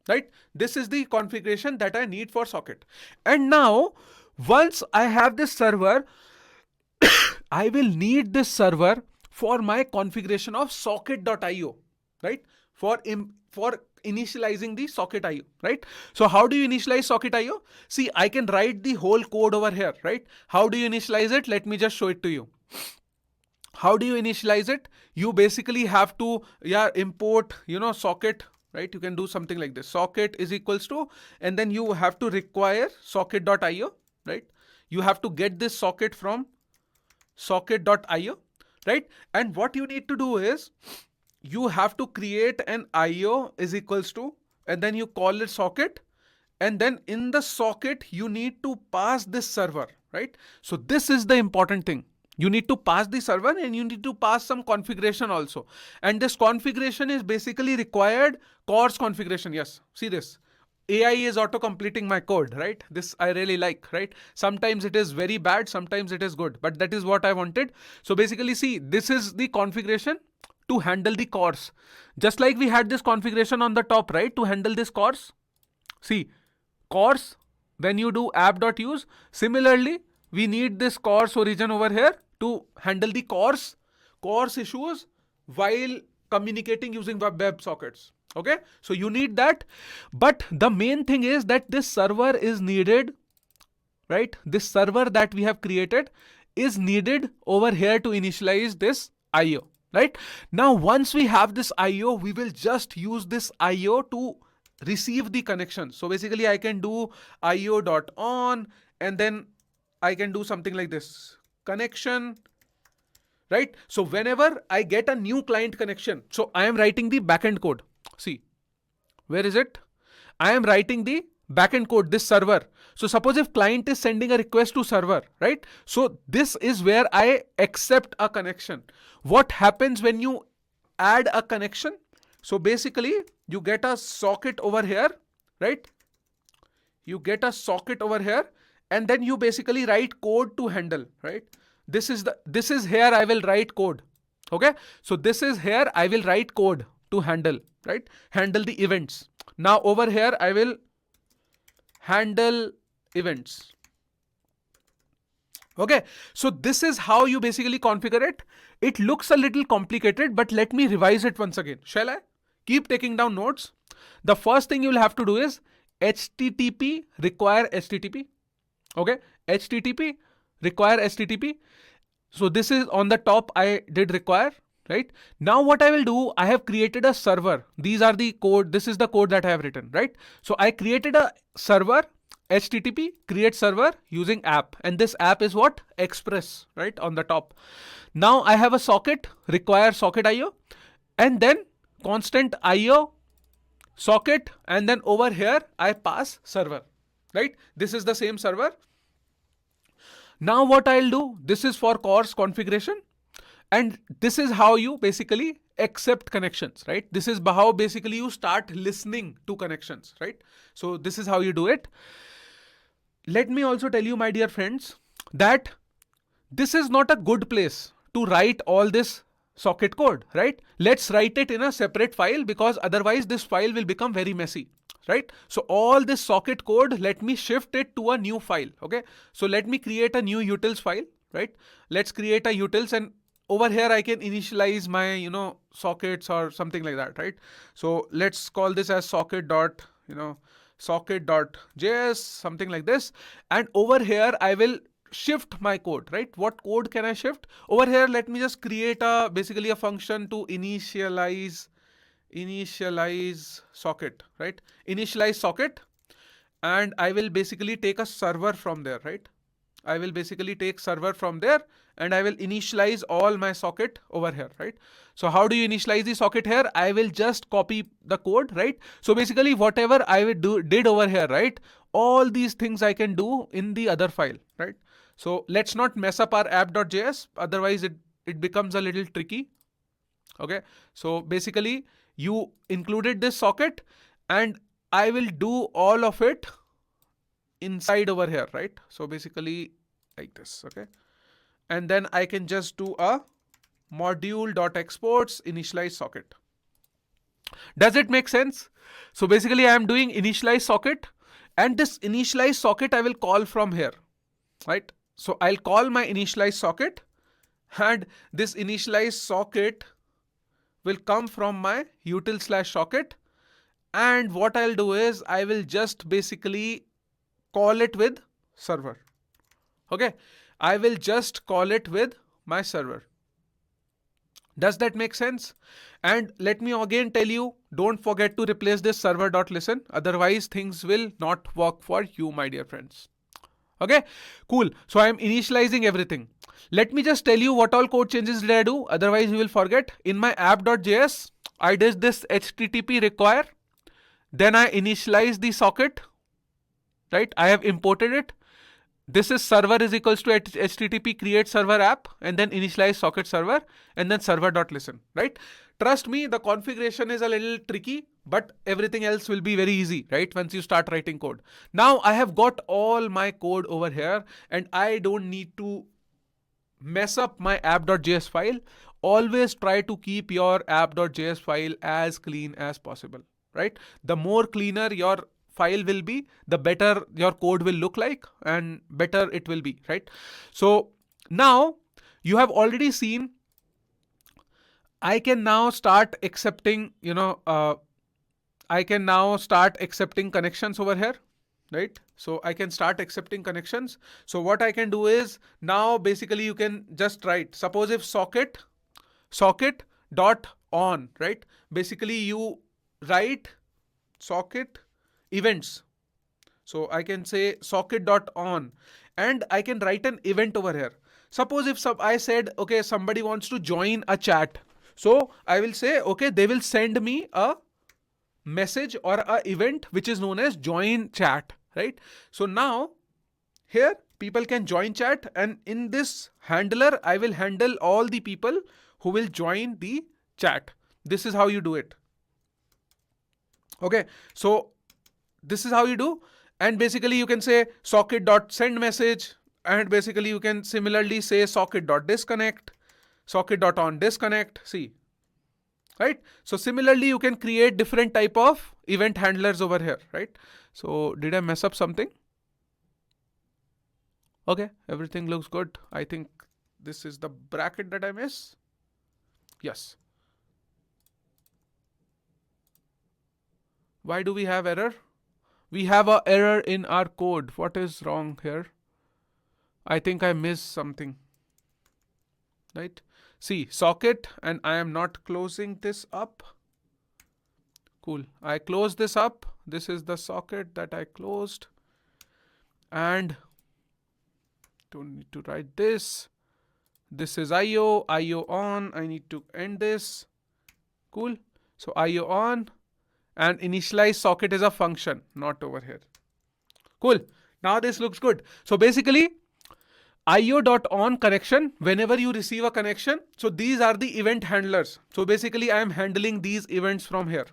right? This is the configuration that I need for socket. And now once I have this server, I will need this server for my configuration of socket.io, right? For initializing the socket.io, right? So how do you initialize socket.io? See, I can write the whole code over here, right? How do you initialize it? Let me just show it to you. How do you initialize it? You basically have to import socket, right? You can do something like this. Socket is equals to, and then you have to require socket.io, right? You have to get this socket from socket.io, right? And what you need to do is, you have to create an IO is equals to, and then you call it socket, and then in the socket you need to pass this server, right? So this is the important thing. You need to pass the server, and you need to pass some configuration also. And this configuration is basically required CORS configuration. Yes, see this. AI is auto completing my code, right? This I really like, right? Sometimes it is very bad, sometimes it is good, but that is what I wanted. So basically, see, this is the configuration to handle the CORS. Just like we had this configuration on the top, right? To handle this CORS. See, CORS, when you do app.use, similarly, we need this CORS origin over here to handle the CORS issues while communicating using web sockets. Okay, so you need that. But the main thing is that this server is needed, right? This server that we have created is needed over here to initialize this IO. Right? Now, once we have this IO, we will just use this IO to receive the connection. So basically I can do IO.on, and then I can do something like this, connection, right? So whenever I get a new client connection, so I am writing the backend code. See, where is it? I am writing the backend code, this server. So suppose if client is sending a request to server, right? So this is where I accept a connection. What happens when you add a connection? So basically you get a socket over here, right? You get a socket over here, and then you basically write code to handle, right? This is here I will write code. Okay, so this is here I will write code to handle, right? Handle the events. Now over here I will handle events. Okay, so this is how you basically configure it. It looks a little complicated, but let me revise it once again. Shall I? Keep taking down notes. The first thing you will have to do is HTTP require HTTP. Okay, HTTP require HTTP. So this is on the top, I did require, right? Now what I will do, I have created a server. These are the code. This is the code that I have written, right? So I created a server, HTTP create server using app, and this app is what? Express, right? On the top. Now I have a socket, require socket IO. and then constant IO socket, and then over here I pass server, right? This is the same server. Now what I'll do, this is for CORS configuration, and this is how you basically accept connections, right? This is how basically you start listening to connections, right? So this is how you do it. Let me also tell you, my dear friends, that this is not a good place to write all this socket code, right? Let's write it in a separate file, because otherwise this file will become very messy, right? So all this socket code, let me shift it to a new file. Okay, so let me create a new utils file, right? Let's create a utils, and over here I can initialize my sockets or something like that, right? So let's call this as socket.js, something like this. And over here I will shift my code, right? What code can I shift? Over here, let me just create basically a function to initialize socket, right? Initialize socket, and I will basically take a server from there, right? I will basically take server from there, and I will initialize all my socket over here, right? So how do you initialize the socket here? I will just copy the code, right? So basically whatever I did over here, right? All these things I can do in the other file, right? So let's not mess up our app.js, otherwise it becomes a little tricky. Okay, so basically you included this socket, and I will do all of it inside over here, right? So basically like this, okay? And then I can just do a module.exports initialize socket. Does it make sense? So basically I am doing initialize socket, and this initialize socket I will call from here, right? So I'll call my initialize socket, and this initialize socket will come from my util/socket. And what I'll do is I will just basically call it with server. Okay, I will just call it with my server. Does that make sense? And let me again tell you, don't forget to replace this server.listen, otherwise things will not work for you, my dear friends. Okay, cool. So I am initializing everything. Let me just tell you what all code changes did I do, otherwise you will forget. In my app.js, I did this HTTP require, then I initialize the socket, right? I have imported it. This is server is equals to HTTP create server app, and then initialize socket server, and then server.listen, right? Trust me, the configuration is a little tricky, but everything else will be very easy, right? Once you start writing code. Now I have got all my code over here, and I don't need to mess up my app.js file. Always try to keep your app.js file as clean as possible, right? The more cleaner your file will be, the better your code will look like, and better it will be, right? So now you have already seen I can now start accepting, I can now start accepting connections over here, right? So I can start accepting connections. So what I can do is, now basically you can just write, suppose if socket dot on, right? Basically you write socket events. So I can say socket dot on, and I can write an event over here. Suppose if I said, okay, somebody wants to join a chat. So I will say, okay, they will send me a message or a event which is known as join chat, right? So now here people can join chat, and in this handler, I will handle all the people who will join the chat. This is how you do it. Okay, so this is how you do. And basically you can say socket.send message, and basically you can similarly say socket.disconnect, socket.on disconnect. See, right? So similarly you can create different type of event handlers over here, right? So did I mess up something? Okay, everything looks good. I think this is the bracket that I miss. Yes. Why do we have error? We have an error in our code. What is wrong here? I think I missed something, right? See, socket, and I am not closing this up. Cool. I close this up. This is the socket that I closed. And don't need to write this. This is IO on. I need to end this. Cool. So IO on, and initialize socket is a function, not over here. Cool. Now this looks good. So basically, IO.on connection, whenever you receive a connection, so these are the event handlers. So basically I am handling these events from here.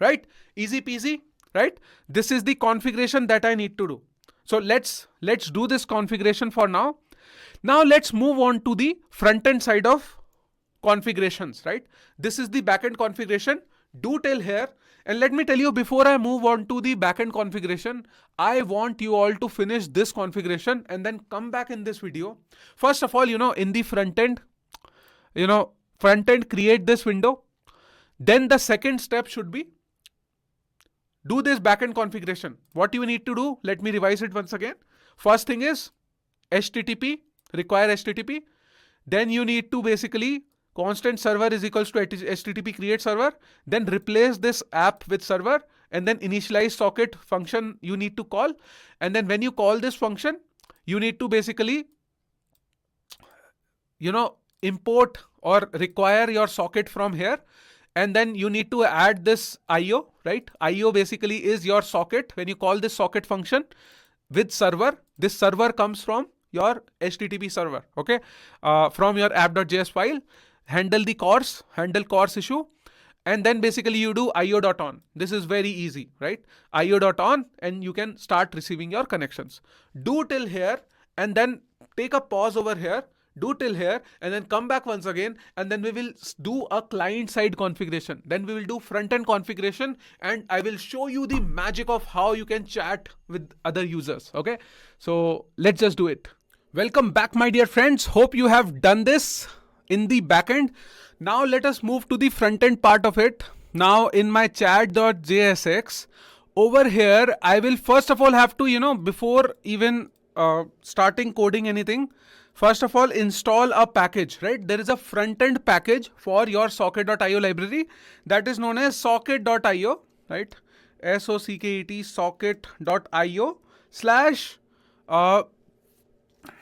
Right? Easy peasy, right? This is the configuration that I need to do. So let's do this configuration for now. Now let's move on to the front end side of configurations, right? This is the backend configuration. Do till here. And let me tell you, before I move on to the backend configuration, I want you all to finish this configuration and then come back in this video. First of all, in the front end, create this window. Then the second step should be do this backend configuration. What you need to do, let me revise it once again. First thing is HTTP, require HTTP. Then you need to basically constant server is equals to HTTP create server. Then replace this app with server, and then initialize socket function you need to call. And then when you call this function, you need to basically, import or require your socket from here. And then you need to add this IO, right? IO basically is your socket. When you call this socket function with server, this server comes from your HTTP server, okay? From your app.js file, handle CORS issue, and then basically you do IO.on. This is very easy, right? IO.on, and you can start receiving your connections. Do till here, and then take a pause over here. Do till here, and then come back once again, and then we will do a client side configuration. Then we will do front end configuration, and I will show you the magic of how you can chat with other users. Okay, so let's just do it. Welcome back, my dear friends. Hope you have done this in the backend. Now let us move to the front end part of it. Now in my chat.jsx, over here, I will first of all have to, before even starting coding anything, first of all, install a package, right? There is a front-end package for your socket.io library that is known as socket.io, right? SOCKET socket.io slash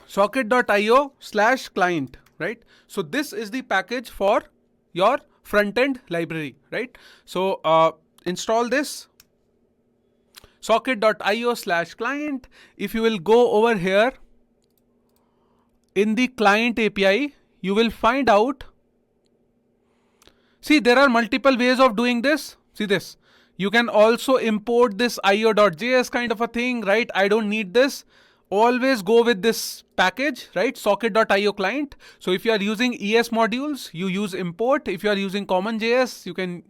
socket.io/client, right? So this is the package for your front-end library, right? So install this socket.io/client. If you will go over here, in the client API, you will find out. See, there are multiple ways of doing this. See this. You can also import this io.js kind of a thing, right? I don't need this. Always go with this package, right? Socket.io client. So if you are using ES modules, you use import. If you are using CommonJS, you can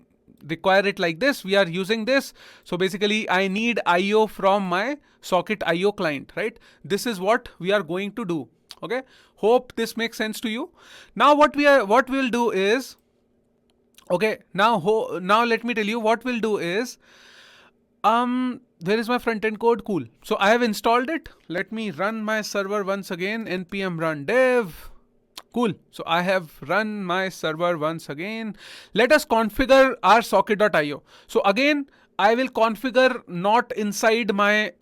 require it like this. We are using this. So basically, I need IO from my socket.io client, right? This is what we are going to do. Okay, hope this makes sense to you. Now what we'll do is, okay, now let me tell you what we'll do is, where is my front end code? Cool. So I have installed it. Let me run my server once again, npm run dev. Cool. So I have run my server once again. Let us configure our socket.io. So again, I will configure not inside my,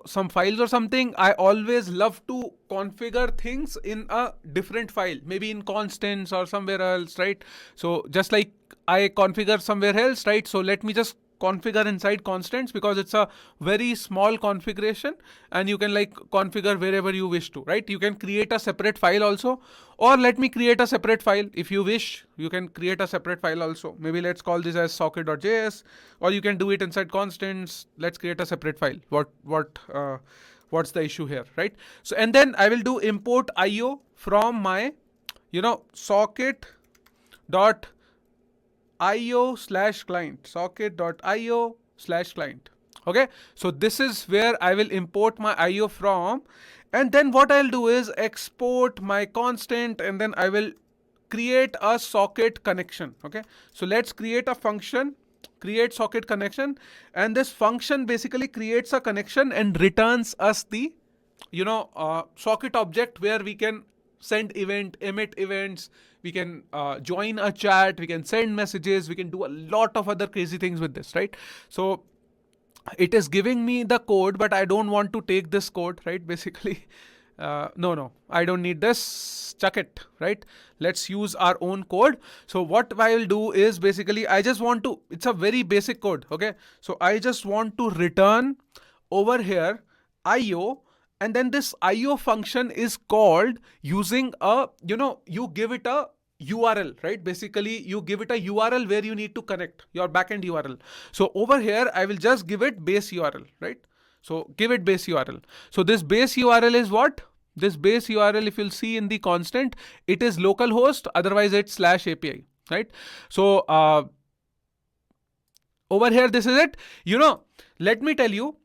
some files or something. I always love to configure things in a different file, maybe in constants or somewhere else, right? So just like I configure somewhere else, right? So let me just configure inside constants because it's a very small configuration and you can configure wherever you wish to, right? You can create a separate file also, or let me create a separate file. If you wish, you can create a separate file also. Maybe let's call this as socket.js, or you can do it inside constants. Let's create a separate file. What's the issue here, right? So, and then I will do import IO from my, socket.io/client, socket.io/client. Okay, so this is where I will import my IO from, and then what I'll do is export my constant, and then I will create a socket connection. Okay, so let's create a function, create socket connection, and this function basically creates a connection and returns us the socket object where we can send emit events, we can join a chat, we can send messages, we can do a lot of other crazy things with this, right? So it is giving me the code, but I don't want to take this code, right? Basically, No, I don't need this. Chuck it, right? Let's use our own code. So what I will do is basically, I just want to, it's a very basic code. Okay. So I just want to return over here IO, and then this IO function is called using a, you give it a URL, right? Basically, you give it a URL where you need to connect your backend URL. So over here, I will just give it base URL, right? So give it base URL. So this base URL is what? This base URL, if you'll see in the constant, it is localhost, otherwise it's /API, right? So over here, this is it. Let me tell you,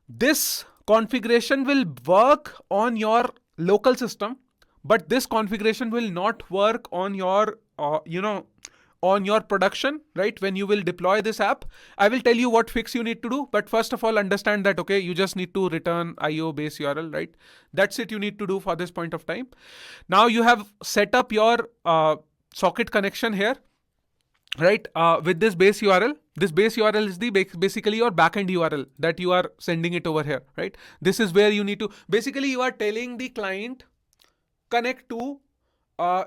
this configuration will work on your local system, but this configuration will not work on your, on your production, right? When you will deploy this app, I will tell you what fix you need to do. But first of all, understand that, okay, you just need to return IO base URL, right? That's it you need to do for this point of time. Now you have set up your socket connection here, right? With this base URL. This base URL is the basically your backend URL that you are sending it over here, right? This is where you need to, basically you are telling the client, connect to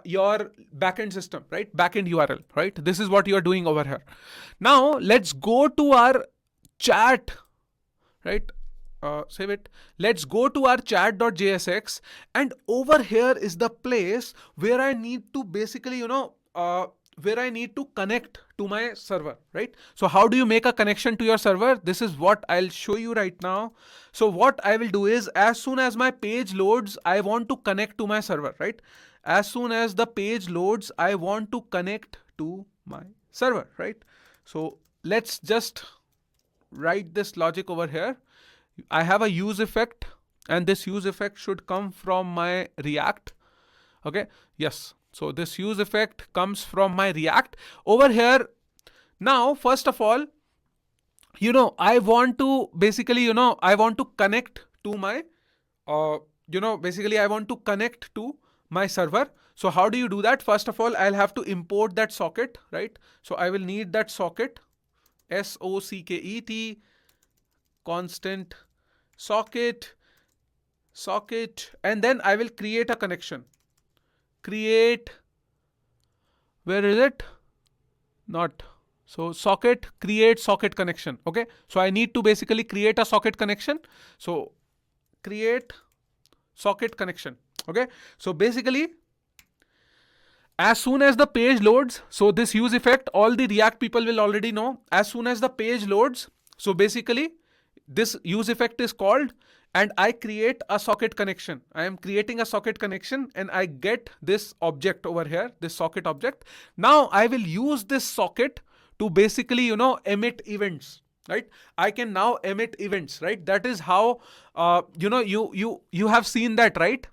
your backend system, right? Backend URL, right? This is what you are doing over here. Now let's go to our chat, right? Save it. Let's go to our chat.jsx, and over here is the place where I need to basically, where I need to connect to my server, right? So how do you make a connection to your server? This is what I'll show you right now. So what I will do is, as soon as my page loads, I want to connect to my server, right? As soon as the page loads, I want to connect to my server, right? So let's just write this logic over here. I have a use effect, and this use effect should come from my React. Okay. Yes. So this use effect comes from my React over here. Now, first of all, I want to basically, I want to connect to my, basically I want to connect to my server. So how do you do that? First of all, I'll have to import that socket, right? So I will need that socket, socket, constant socket, and then I will create a connection. Where is it? Not. So socket, create socket connection. Okay. So I need to basically create a socket connection. So create socket connection. Okay. So basically, as soon as the page loads, so this use effect, all the React people will already know. As soon as the page loads, so basically this use effect is called, and I create a socket connection. I am creating a socket connection, and I get this object over here, this socket object. Now I will use this socket to basically, emit events, right? I can now emit events, right? That is how, you have seen that, right?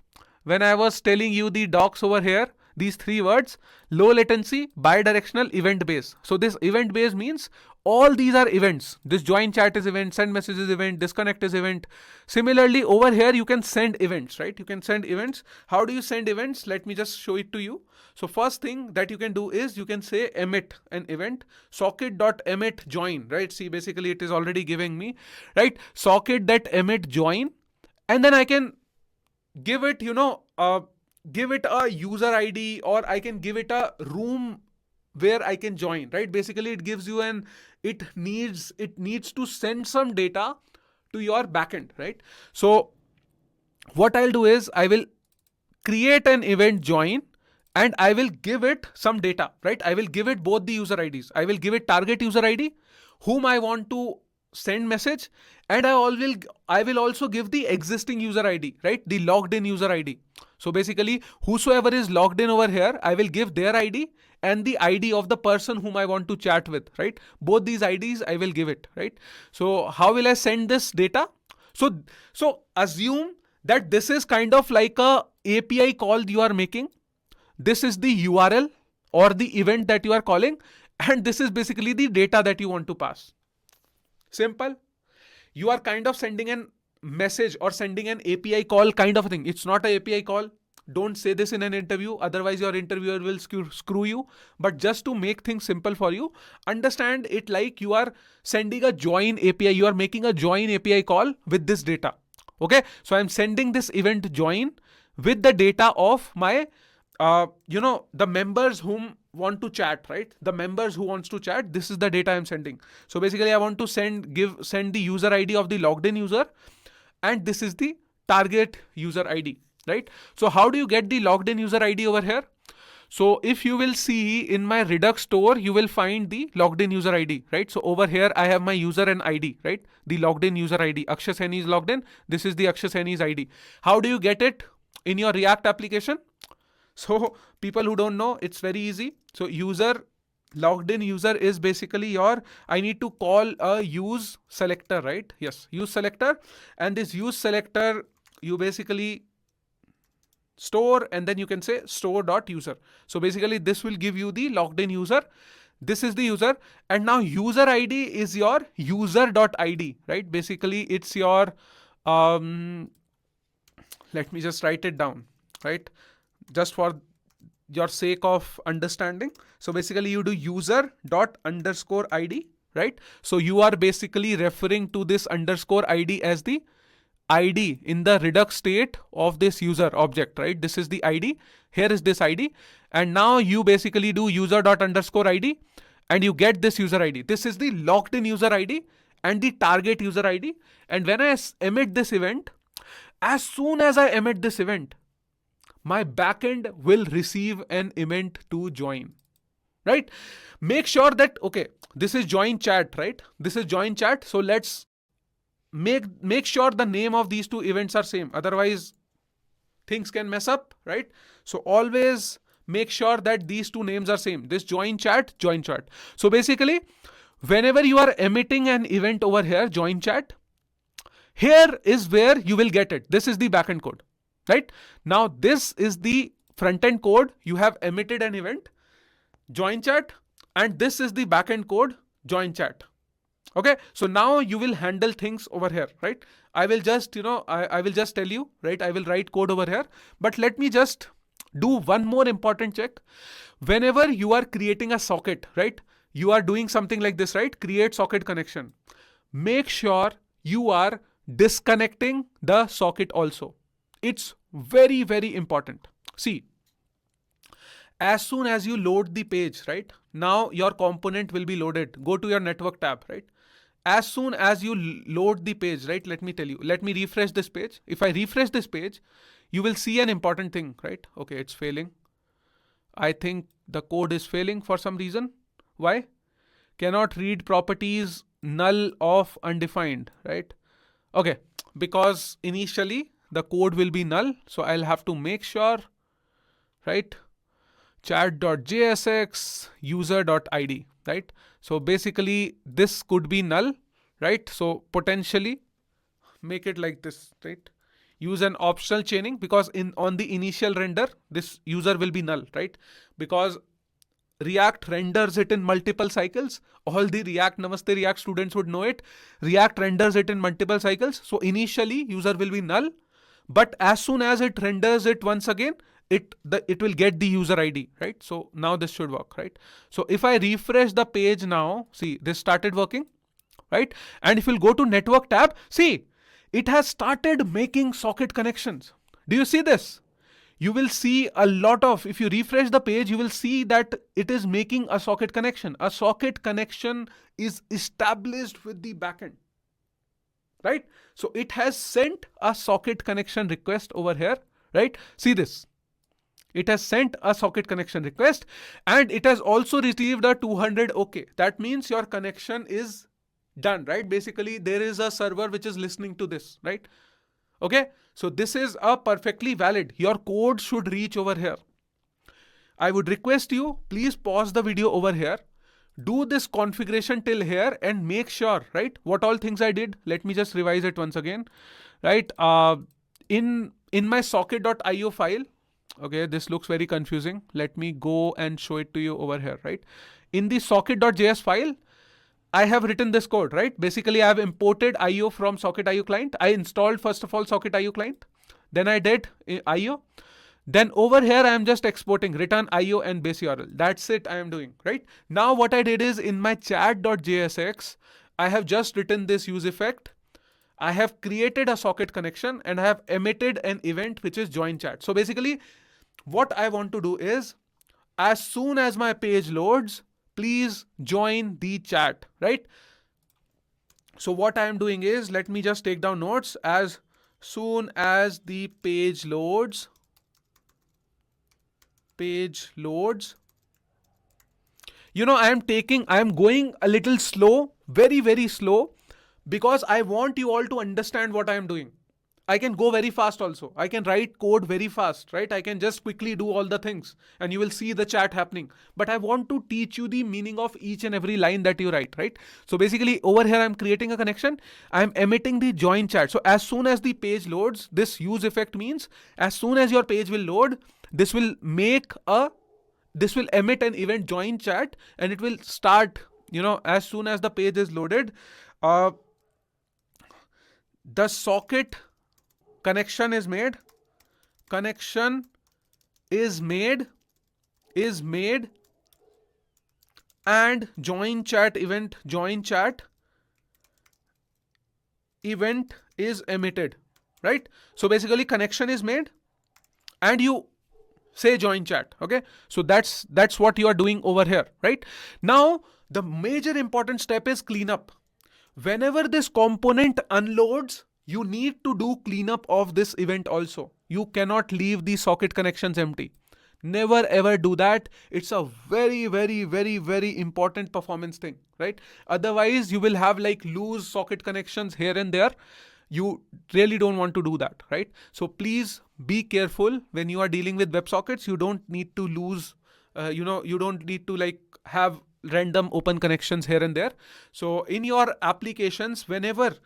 When I was telling you the docs over here, these three words: low latency, bidirectional, event based. So this event based means all these are events. This join chat is event, send messages event, disconnect is event. Similarly, over here you can send events, right? You can send events. How do you send events? Let me just show it to you. So first thing that you can do is you can say emit an event, socket.emit join, right? See, basically it is already giving me, right? Socket.emit join, and then I can give it, give it a user ID, or I can give it a room where I can join, right? Basically it gives you it needs to send some data to your backend, right? So what I'll do is I will create an event join, and I will give it some data, right? I will give it both the user IDs. I will give it target user ID, whom I want to send message, and I will also give the existing user ID, right? The logged in user ID. So basically, whosoever is logged in over here, I will give their ID and the ID of the person whom I want to chat with, right? Both these IDs I will give it, right? So how will I send this data? So assume that this is kind of like a API call you are making. This is the URL or the event that you are calling, and this is basically the data that you want to pass. Simple. You are kind of sending an message or sending an API call kind of thing. It's not an API call. Don't say this in an interview, otherwise your interviewer will screw you. But just to make things simple for you, understand it like you are sending a join API. You are making a join API call with this data. Okay, so I'm sending this event join with the data of my the members whom want to chat, right? The members who wants to chat, this is the data I'm sending. So basically I want to send the user ID of the logged in user, and this is the target user ID, right? So how do you get the logged in user ID over here? So if you will see in my Redux store, you will find the logged in user ID, right? So over here, I have my user and ID, right? The logged in user ID. Akshay Saini is logged in. This is the Akshay Saini's ID. How do you get it in your React application? So people who don't know, it's very easy. So logged in user is basically I need to call a use selector, right? Yes, use selector. And this use selector, you basically store, and then you can say store.user. So basically this will give you the logged in user. This is the user, and now user ID is your user.id, right? Basically it's your, let me just write it down, right? Just for your sake of understanding. So basically you do user._id, right? So you are basically referring to this underscore ID as the ID in the Redux state of this user object, right? This is the ID. Here is this ID. And now you basically do user._id and you get this user ID. This is the logged in user ID and the target user ID. And when I emit this event, as soon as I emit this event, my backend will receive an event to join, right? Make sure that, okay, this is join chat, right? This is join chat. So let's make sure the name of these two events are same. Otherwise things can mess up, right? So always make sure that these two names are same. This join chat. So basically whenever you are emitting an event over here, join chat, here is where you will get it. This is the backend code, right? Now this is the front end code. You have emitted an event, join chat, and this is the backend code, join chat. Okay, so now you will handle things over here, right? I will just, I will just tell you, right? I will write code over here, but let me just do one more important check. Whenever you are creating a socket, right? You are doing something like this, right? Create socket connection. Make sure you are disconnecting the socket also. It's very, very important. See, as soon as you load the page, right? Now your component will be loaded. Go to your network tab, right? As soon as you load the page, right? Let me tell you, let me refresh this page. If I refresh this page, you will see an important thing, right? Okay, it's failing. I think the code is failing for some reason. Why? Cannot read properties null of undefined, right? Okay, because initially the code will be null. So I'll have to make sure, right? Chat.jsx user.id, right? So basically this could be null, right? So potentially make it like this, right? Use an optional chaining, because on the initial render, this user will be null, right? Because React renders it in multiple cycles. All the Namaste React students would know it. React renders it in multiple cycles. So initially user will be null, but as soon as it renders it once again, it will get the user ID, right? So now this should work, right? So if I refresh the page now, see, this started working, right? And if you'll go to network tab, see, it has started making socket connections. Do you see this? You will see a lot of, if you refresh the page, you will see that it is making a socket connection. A socket connection is established with the backend, right? So it has sent a socket connection request over here, right? See this. It has sent a socket connection request, and it has also received a 200 OK. That means your connection is done, right? Basically, there is a server which is listening to this, right? Okay, so this is a perfectly valid. Your code should reach over here. I would request you, please pause the video over here. Do this configuration till here and make sure, right? What all things I did. Let me just revise it once again, right? In my socket.io file, okay, this looks very confusing. Let me go and show it to you over here, right? In the socket.js file, I have written this code, right? Basically, I have imported IO from socket.io client. I installed, first of all, socket.io client. Then I did IO. Then over here, I am just exporting return IO and base URL. That's it I am doing, right? Now what I did is in my chat.jsx, I have just written this use effect. I have created a socket connection and I have emitted an event which is join chat. So basically, what I want to do is, as soon as my page loads, please join the chat, right? So what I am doing is, let me just take down notes. As soon as the page loads, I am going a little slow, very, very slow, because I want you all to understand what I am doing. I can go very fast also. I can write code very fast, right? I can just quickly do all the things and you will see the chat happening. But I want to teach you the meaning of each and every line that you write, right? So basically over here, I'm creating a connection. I'm emitting the join chat. So as soon as the page loads, this use effect means as soon as your page will load, this will emit an event join chat and it will start, as soon as the page is loaded, the socket connection is made and join chat event is emitted, right? So basically connection is made and you say join chat. Okay, so that's what you are doing over here, right? Now the major important step is cleanup. Whenever this component unloads, you need to do cleanup of this event also. You cannot leave the socket connections empty. Never ever do that. It's a very, very, very, very important performance thing, right? Otherwise you will have like loose socket connections here and there. You really don't want to do that, right? So please be careful when you are dealing with WebSockets. You don't need to lose, you don't need to like have random open connections here and there. So in your applications, whenever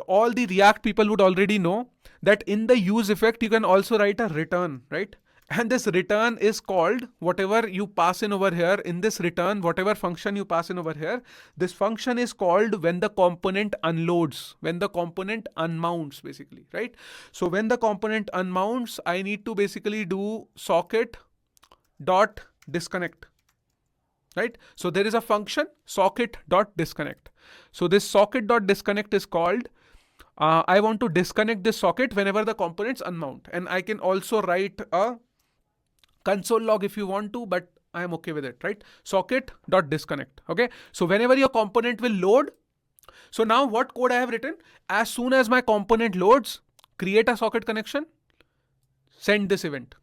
all the React people would already know that in the use effect, you can also write a return, right? And this return is called whatever you pass in over here. In this return, whatever function you pass in over here, this function is called when the component unloads, when the component unmounts basically, right? So when the component unmounts, I need to basically do socket dot disconnect, right? So there is a function socket dot disconnect. So this socket dot disconnect is called, I want to disconnect this socket whenever the components unmount. And I can also write a console log if you want to, but I am okay with it, right? Socket dot disconnect. Okay. So whenever your component will load. So now what code I have written? As soon as my component loads, create a socket connection, send this event.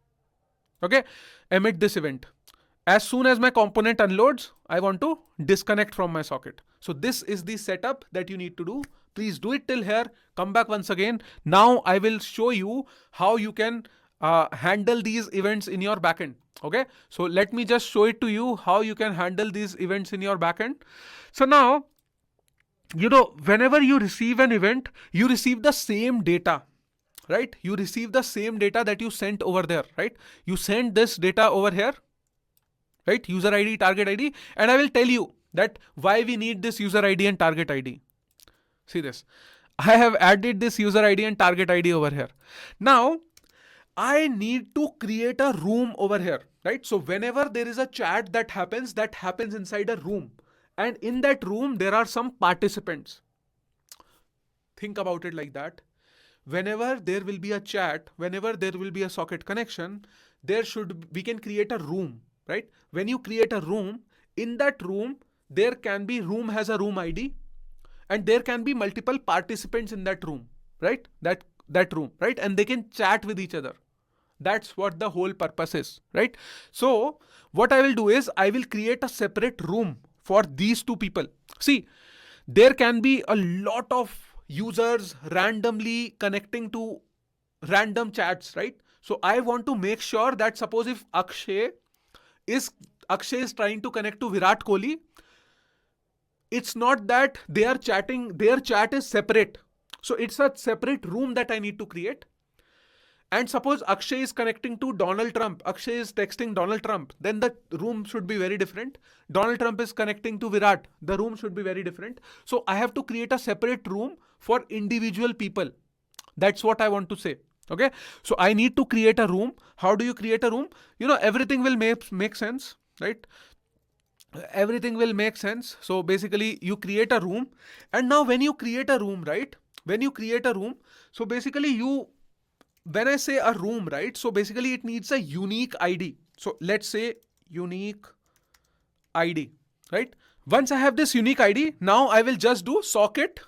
Okay. Emit this event. As soon as my component unloads, I want to disconnect from my socket. So this is the setup that you need to do. Please do it till here. Come back once again. Now I will show you how you can handle these events in your backend. Okay. So let me just show it to you how you can handle these events in your backend. So now, whenever you receive an event, you receive the same data, right? You receive the same data that you sent over there, right? You send this data over here, right? User ID, target ID. And I will tell you that why we need this user ID and target ID. See this. I have added this user ID and target ID over here. Now, I need to create a room over here, right? So whenever there is a chat that happens inside a room. And in that room, there are some participants. Think about it like that. Whenever there will be a chat, whenever there will be a socket connection, we can create a room, right? When you create a room, in that room, there can be room has a room ID and there can be multiple participants in that room, right? That room, right? And they can chat with each other. That's what the whole purpose is, right? So what I will do is I will create a separate room for these two people. See, there can be a lot of users randomly connecting to random chats, right? So I want to make sure that suppose if Akshay is trying to connect to Virat Kohli, it's not that they are chatting, their chat is separate. So it's a separate room that I need to create. And suppose Akshay is connecting to Donald Trump, Akshay is texting Donald Trump, then the room should be very different. Donald Trump is connecting to Virat, the room should be very different. So I have to create a separate room for individual people. That's what I want to say. Okay. So I need to create a room. How do you create a room? Everything will make sense, right? Everything will make sense. So basically you create a room, and now when you create a room, right? when you create a room, so basically when I say a room, right? So basically it needs a unique ID. So let's say unique ID, right? Once I have this unique ID, now I will just do socket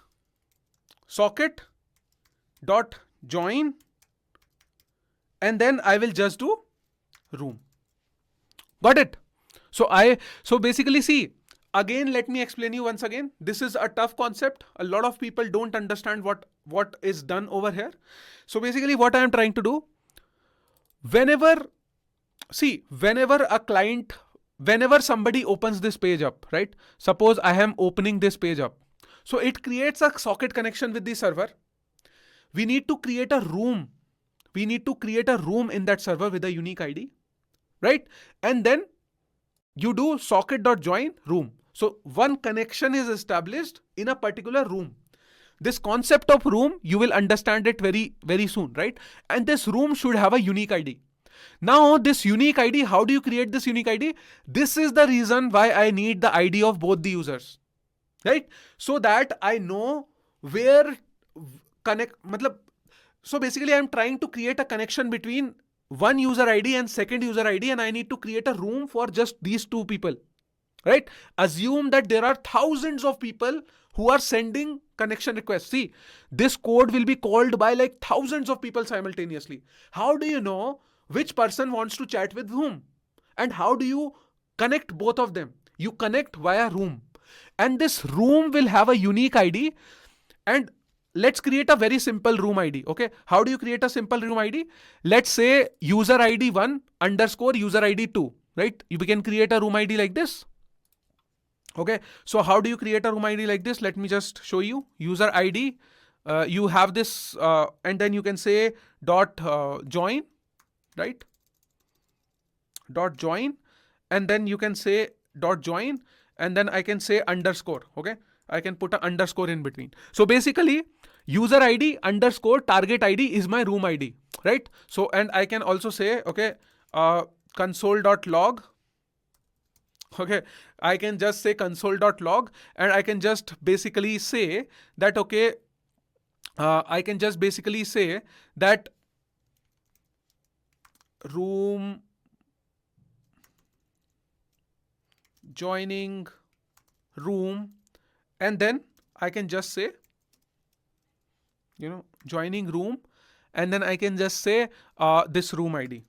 dot join, and then I will just do room. Got it? So basically, see, again, let me explain you once again. This is a tough concept. A lot of people don't understand what is done over here. So basically what I am trying to do, whenever somebody opens this page up, right? Suppose I am opening this page up. So it creates a socket connection with the server. We need to create a room. We need to create a room in that server with a unique ID, right? And then you do socket.join room. So one connection is established in a particular room. This concept of room, you will understand it very, very soon, right? And this room should have a unique ID. Now this unique ID, how do you create this unique ID? This is the reason why I need the ID of both the users, right? So that I know where connect, so basically I'm trying to create a connection between one user ID and second user ID, and I need to create a room for just these two people, right? Assume that there are thousands of people who are sending connection requests. See, this code will be called by like thousands of people simultaneously. How do you know which person wants to chat with whom? And how do you connect both of them? You connect via room. And this room will have a unique ID. And let's create a very simple room ID. Okay. How do you create a simple room ID? Let's say user ID 1 underscore user ID 2, right? You can create a room ID like this. Okay. So how do you create a room ID like this? Let me just show you. User ID. You have this, and then you can say dot join, right? Dot join, and then you can say dot join, and then I can say underscore. Okay. I can put an underscore in between. So basically, user ID underscore target ID is my room ID, right? So, and I can also say, okay, console.log. Okay, I can just say console.log, and I can just basically say that, okay, I can just basically say that room joining room, and then I can just say, joining room, and then I can just say this room ID,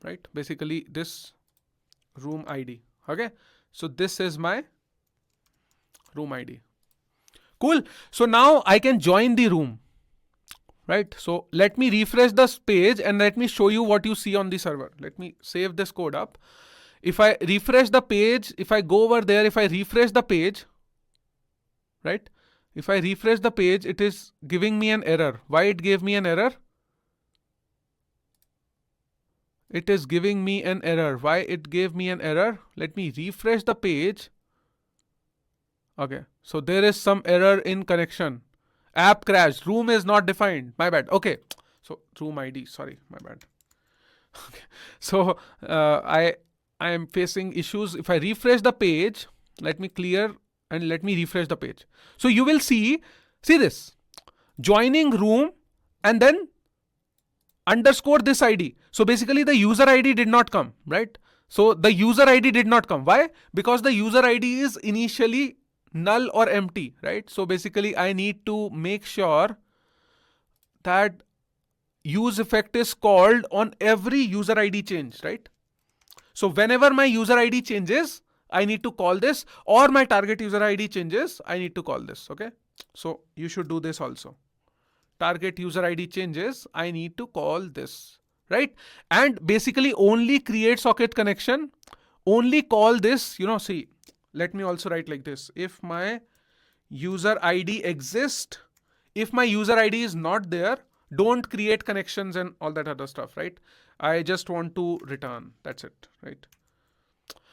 right? Basically this room ID. Okay. So this is my room ID. Cool. So now I can join the room, right? So let me refresh this page and let me show you what you see on the server. Let me save this code up. If I refresh the page, if I go over there, if I refresh the page, right? If I refresh the page, it is giving me an error. Why it gave me an error? It is giving me an error. Why it gave me an error? Let me refresh the page. Okay. So there is some error in connection. App crashed. Room is not defined. My bad. Okay. So room ID. Sorry. My bad. Okay. So I am facing issues. If I refresh the page, let me clear and let me refresh the page. So you will see this joining room and then underscore this ID. So basically the user ID did not come, right? So the user ID did not come. Why? Because the user ID is initially null or empty, right? So basically I need to make sure that use effect is called on every user ID change, right? So whenever my user ID changes, I need to call this, or my target user ID changes, I need to call this. Okay. So you should do this also. Target user ID changes, I need to call this, right? And basically only create socket connection, only call this, see, let me also write like this. If my user ID exists, if my user ID is not there, don't create connections and all that other stuff, right? I just want to return. That's it, right?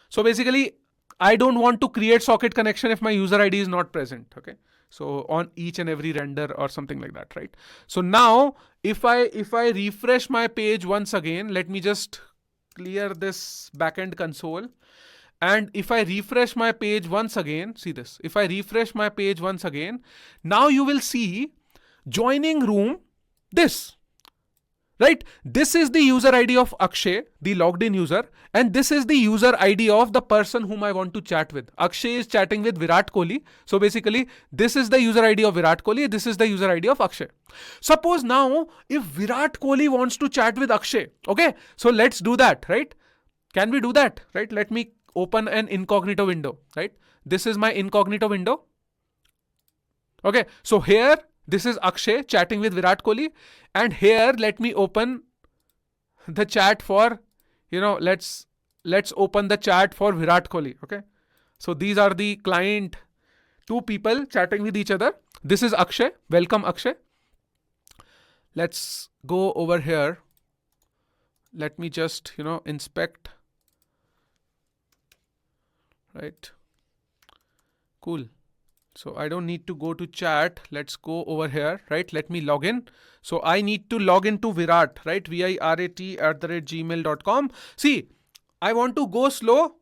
So basically, I don't want to create socket connection if my user ID is not present. Okay. So on each and every render or something like that, right? So now if I refresh my page once again, let me just clear this backend console. And if I refresh my page once again, see this, if I refresh my page once again, now you will see joining room this. Right? This is the user ID of Akshay, the logged in user, and this is the user ID of the person whom I want to chat with. Akshay is chatting with Virat Kohli. So basically, this is the user ID of Virat Kohli. This is the user ID of Akshay. Suppose now, if Virat Kohli wants to chat with Akshay, okay, so let's do that, right? Can we do that, right? Let me open an incognito window, right? This is my incognito window. Okay, so here, this is Akshay chatting with Virat Kohli. And here, let me open the chat for, let's open the chat for Virat Kohli. Okay. So these are the client, two people chatting with each other. This is Akshay. Welcome, Akshay. Let's go over here. Let me just, inspect. Right. Cool. So I don't need to go to chat. Let's go over here, right? Let me log in. So I need to log into Virat, right? virat@gmail.com. See, I want to go slow.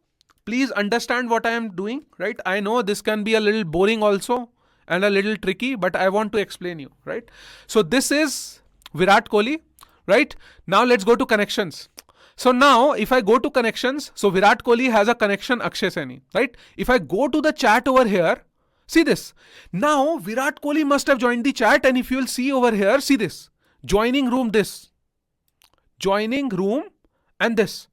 Please understand what I am doing, right? I know this can be a little boring also and a little tricky, but I want to explain you, right? So this is Virat Kohli, right? Now let's go to connections. So now if I go to connections, so Virat Kohli has a connection, Akshay Saini, right? If I go to the chat over here, see this. Now Virat Kohli must have joined the chat, and if you will see over here, see this. Joining room this. Joining room and this.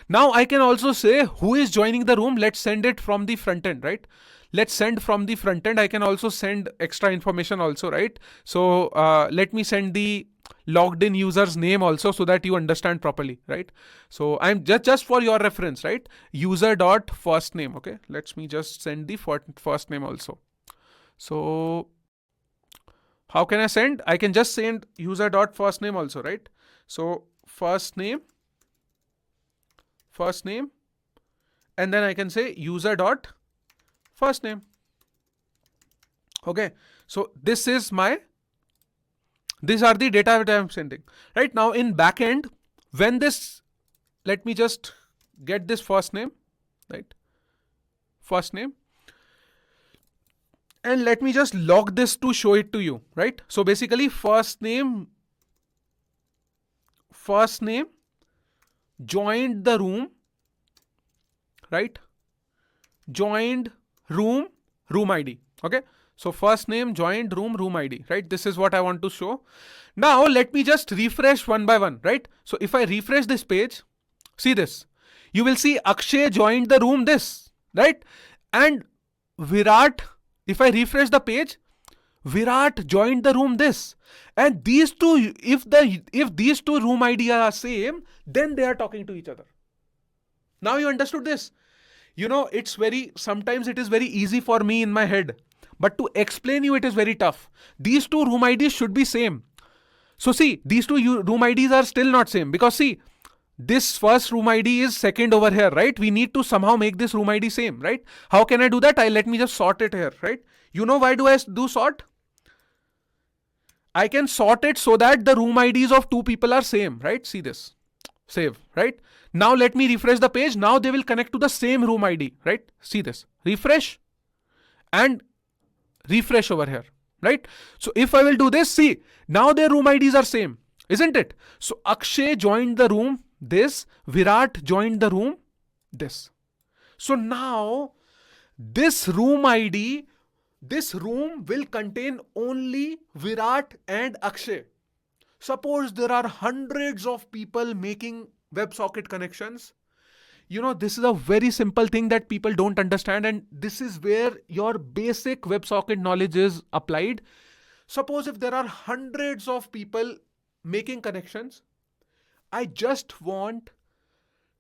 Now I can also say who is joining the room. Let's send it from the front end, right? Let's send from the front end. I can also send extra information also, right? So let me send the logged in user's name also so that you understand properly, right? So I'm just for your reference, right? User.first name. Okay. Let me just send the first name also. So how can I send? I can just send user.first name also, right? So first name, and then I can say user.first name. Okay. So these are the data that I am sending. Right now in backend, when this, let me just get this first name, right? First name. And let me just log this to show it to you, right? So basically first name joined the room, right? Joined room ID. Okay. So first name joined room ID, right? This is what I want to show. Now let me just refresh one by one, right? So if I refresh this page, see this, you will see Akshay joined the room this, right? And Virat, if I refresh the page, Virat joined the room this. And these two, if these two room ID are same, then they are talking to each other. Now you understood this. Sometimes it is very easy for me in my head, but to explain you, it is very tough. These two room IDs should be same. So see, these two room IDs are still not same because see, this first room ID is second over here, right? We need to somehow make this room ID same, right? How can I do that? Let me just sort it here, right? You know why do I do sort? I can sort it so that the room IDs of two people are same, right? See this. Save, right? Now let me refresh the page. Now they will connect to the same room ID, right? See this. Refresh and refresh over here, right? So if I will do this, see, now their room IDs are same, isn't it? So Akshay joined the room this, Virat joined the room this. So now this room ID, this room will contain only Virat and Akshay. Suppose there are hundreds of people making WebSocket connections. This is a very simple thing that people don't understand, and this is where your basic WebSocket knowledge is applied. Suppose if there are hundreds of people making connections, I just want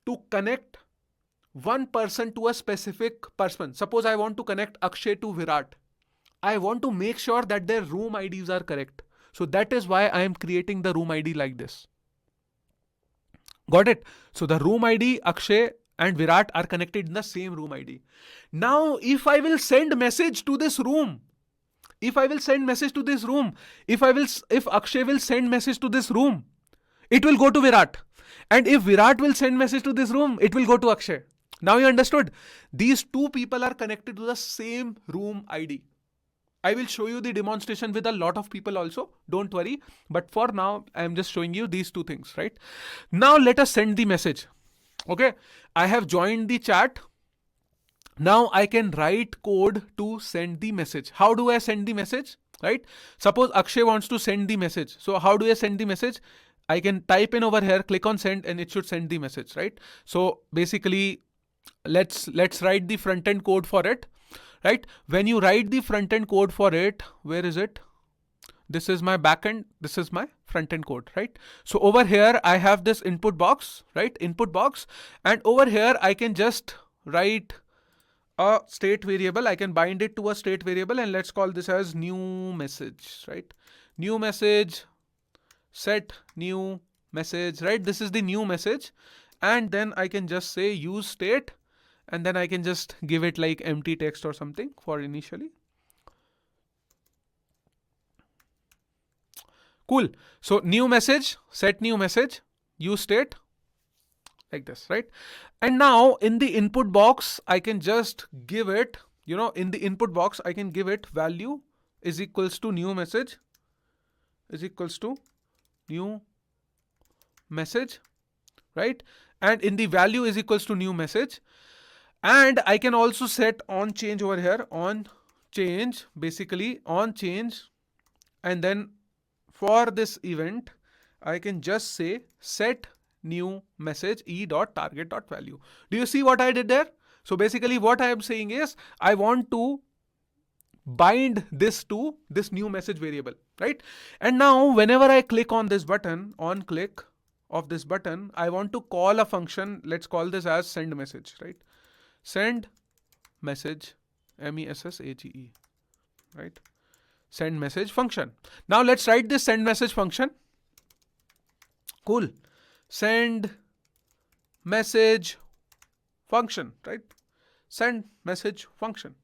to connect one person to a specific person. Suppose I want to connect Akshay to Virat. I want to make sure that their room IDs are correct. So that is why I am creating the room ID like this. Got it? So the room ID, Akshay and Virat are connected in the same room ID. Now, if I will send message to this room, if Akshay will send message to this room, it will go to Virat. And if Virat will send message to this room, it will go to Akshay. Now you understood? These two people are connected to the same room ID. I will show you the demonstration with a lot of people also. Don't worry. But for now, I am just showing you these two things, right? Now let us send the message. Okay. I have joined the chat. Now I can write code to send the message. How do I send the message? Right? Suppose Akshay wants to send the message. So how do I send the message? I can type in over here, click on send, and it should send the message, right? So basically, let's write the front end code for it. Right? When you write the front end code for it, where is it? This is my backend. This is my front end code, right? So over here, I have this input box, right? Input box. And over here, I can just write a state variable. I can bind it to a state variable, and let's call this as new message, right? New message, set new message, right? This is the new message. And then I can just say use state, and then I can just give it like empty text or something for initially. Cool. So new message, set new message, use state, like this, right? And now in the input box, I can just give it, in the input box, I can give it value is equals to new message is equals to new message, right? And in the value is equals to new message. And I can also set on change over here, on change, basically on change. And then for this event, I can just say set new message e.target.value. Do you see what I did there? So basically what I am saying is I want to bind this to this new message variable, right? And now whenever I click on this button, on click of this button, I want to call a function. Let's call this as send message, right? Send message, MESSAGE, right? Send message function. Now let's write this send message function. Cool. Send message function, right? Send message function.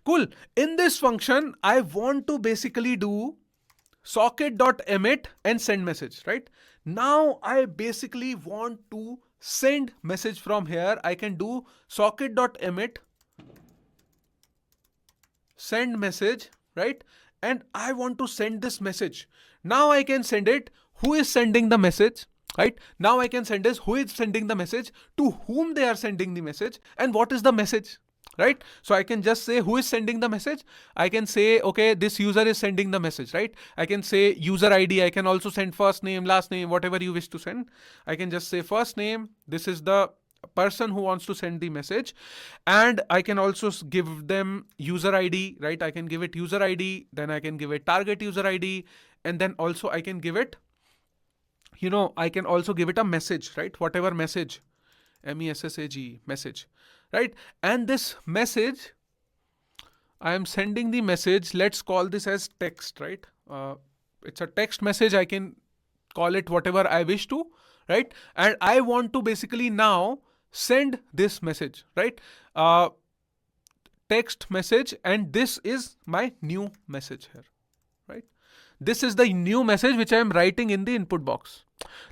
Cool. In this function, I want to basically do socket.emit and send message, right? Now I basically want to send message from here. I can do socket.emit send message, right? And I want to send this message. Now I can send it. Who is sending the message, right? Now I can send this. Who is sending the message, to whom they are sending the message, and what is the message, right? So I can just say who is sending the message. I can say, okay, this user is sending the message, right? I can say user ID. I can also send first name, last name, whatever you wish to send. I can just say first name. This is the person who wants to send the message. And I can also give them user ID, right? I can give it user ID. Then I can give it target user ID. And then also I can give it, I can also give it a message, right? Whatever message, MESSAGE, message, right? And this message, I am sending the message. Let's call this as text, right? It's a text message. I can call it whatever I wish to, right? And I want to basically now send this message, right? Text message, and this is my new message here, right? This is the new message which I am writing in the input box.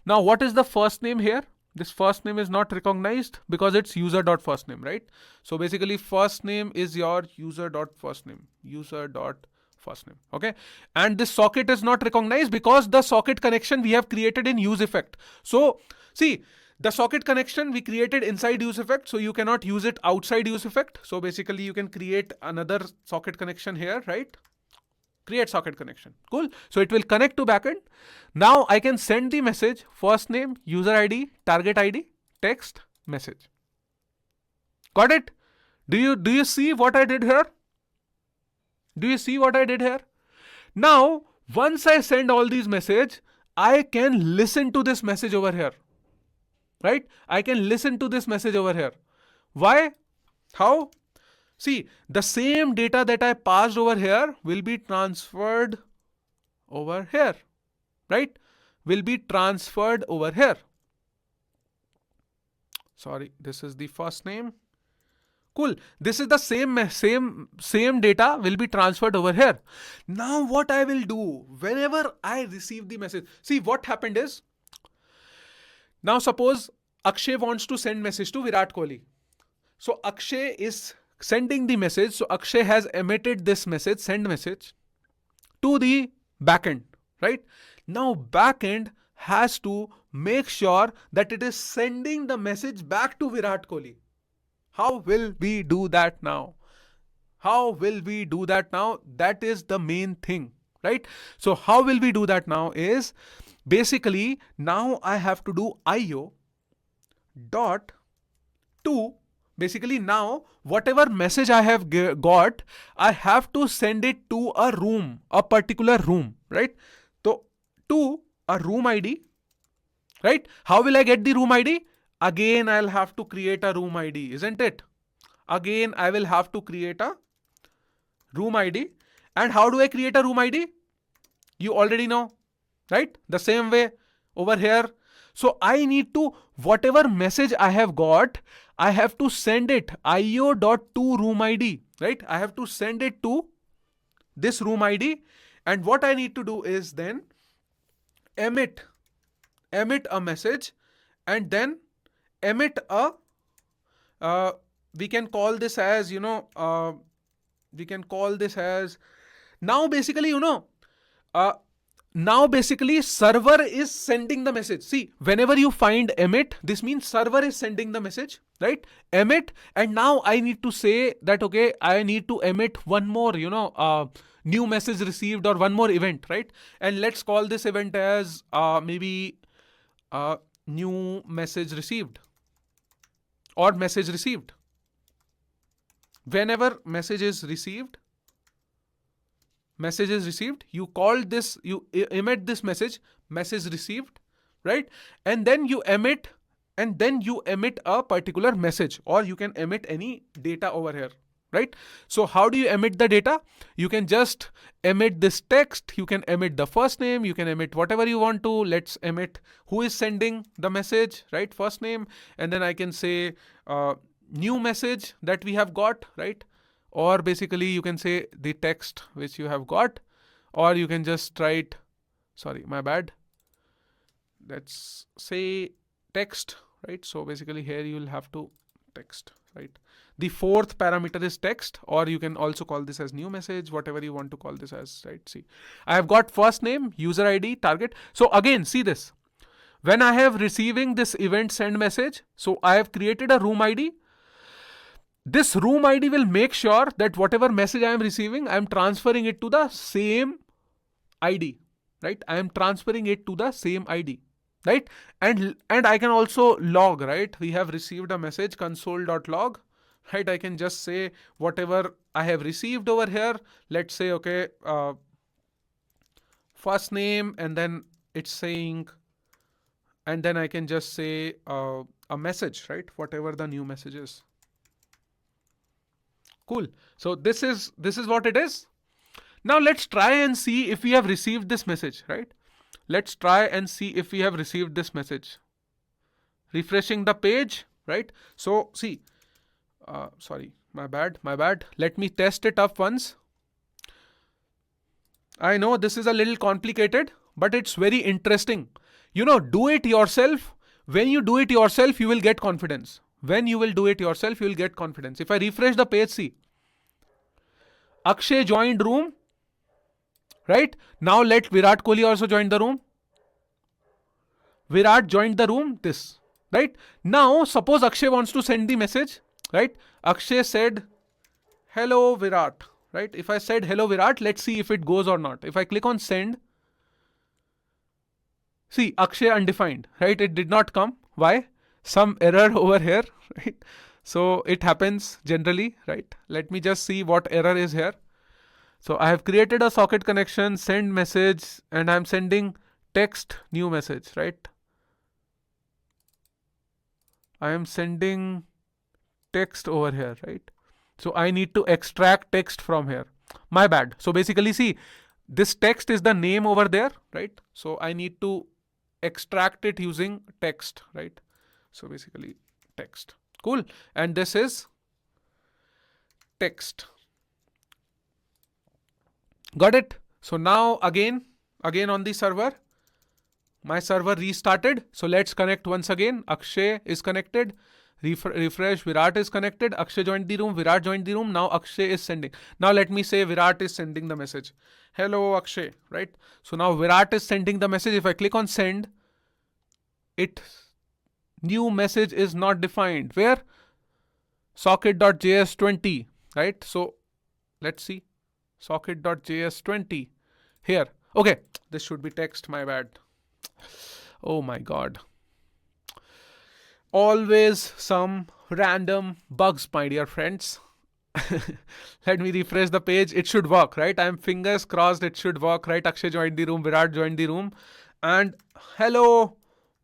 Now, what is the first name here? This first name is not recognized because it's user.firstname, right? So basically first name is your user.firstname, user.firstname, okay? And this socket is not recognized because the socket connection we have created in useEffect. So see, the socket connection we created inside useEffect, so you cannot use it outside useEffect. So basically you can create another socket connection here, right? Create socket connection. Cool. So it will connect to backend. Now I can send the message, first name, user ID, target ID, text, message. Got it? Do you see what I did here? Do you see what I did here? Now, once I send all these message, I can listen to this message over here. Right? I can listen to this message over here. Why? How? See, the same data that I passed over here will be transferred over here, right? Will be transferred over here. Sorry, this is the first name. Cool. This is the same data will be transferred over here. Now what I will do whenever I receive the message, see what happened is, now suppose Akshay wants to send message to Virat Kohli. So Akshay is sending the message. So Akshay has emitted this message, send message, to the backend, right? Now backend has to make sure that it is sending the message back to Virat Kohli. How will we do that now? How will we do that now? That is the main thing, right? So how will we do that now is basically now I have to do IO dot to basically now whatever message I have got, I have to send it to a room, a particular room, right? So to a room ID, right? How will I get the room ID? Again, I'll have to create a room ID, isn't it? Again, I will have to create a room ID. And how do I create a room ID? You already know, right? The same way over here. So I need to, whatever message I have got, I have to send it io.to room ID, right? I have to send it to this room ID. And what I need to do is then emit a message and then emit a, we can call this as, we can call this as, now basically, now basically server is sending the message. See, whenever you find emit, this means server is sending the message, right? Emit, and now I need to say that, okay, I need to emit one more, new message received or one more event, right? And let's call this event as maybe new message received or message received. Whenever message is received, you call this, you emit this message received, right? And then you emit a particular message, or you can emit any data over here, right? So how do you emit the data? You can just emit this text, you can emit the first name, you can emit whatever you want to. Let's emit who is sending the message, right? First name, and then I can say new message that we have got, right? Or basically you can say the text which you have got, or you can just write, sorry, my bad. Let's say text, right? So basically here you will have to text, right? The fourth parameter is text, or you can also call this as new message, whatever you want to call this as, right? See, I have got first name, user ID, target. So again, see this. When I have receiving this event send message, so I have created a room ID. This room ID will make sure that whatever message I am receiving, I am transferring it to the same ID, right? I am transferring it to the same ID, right? And I can also log, right? We have received a message, console.log, right? I can just say whatever I have received over here. Let's say, okay, first name, and then it's saying, and then I can just say a message, right? Whatever the new message is. Cool. So this is what it is. Now let's try and see if we have received this message, right? Let's try and see if we have received this message. Refreshing the page, right? So see, sorry, my bad. Let me test it up once. I know this is a little complicated, but it's very interesting. Do it yourself. When you do it yourself, you will get confidence. When you will do it yourself, you will get confidence. If I refresh the page, see, Akshay joined room, right? Now let Virat Kohli also join the room. Virat joined the room, this, right? Now, suppose Akshay wants to send the message, right? Akshay said, hello Virat, right? If I said hello Virat, let's see if it goes or not. If I click on send, see, Akshay undefined, right? It did not come. Why? Some error over here, right? So it happens generally, right? Let me just see what error is here. So I have created a socket connection, send message, and I'm sending text new message, right? I am sending text over here, right? So I need to extract text from here. My bad. So basically, see, this text is the name over there, right? So I need to extract it using text, right? So basically text. Cool. And this is text. Got it? So now again on the server, my server restarted. So let's connect once again. Akshay is connected. Refresh. Virat is connected. Akshay joined the room. Virat joined the room. Now Akshay is sending. Now let me say Virat is sending the message. Hello Akshay, right? So now Virat is sending the message. If I click on send, new message is not defined. Where? Socket.js20, right? So let's see. Socket.js20 here. Okay, this should be text, my bad. Oh my god. Always some random bugs, my dear friends. Let me refresh the page. It should work, right? I'm fingers crossed it should work, right? Akshay joined the room, Virat joined the room, and hello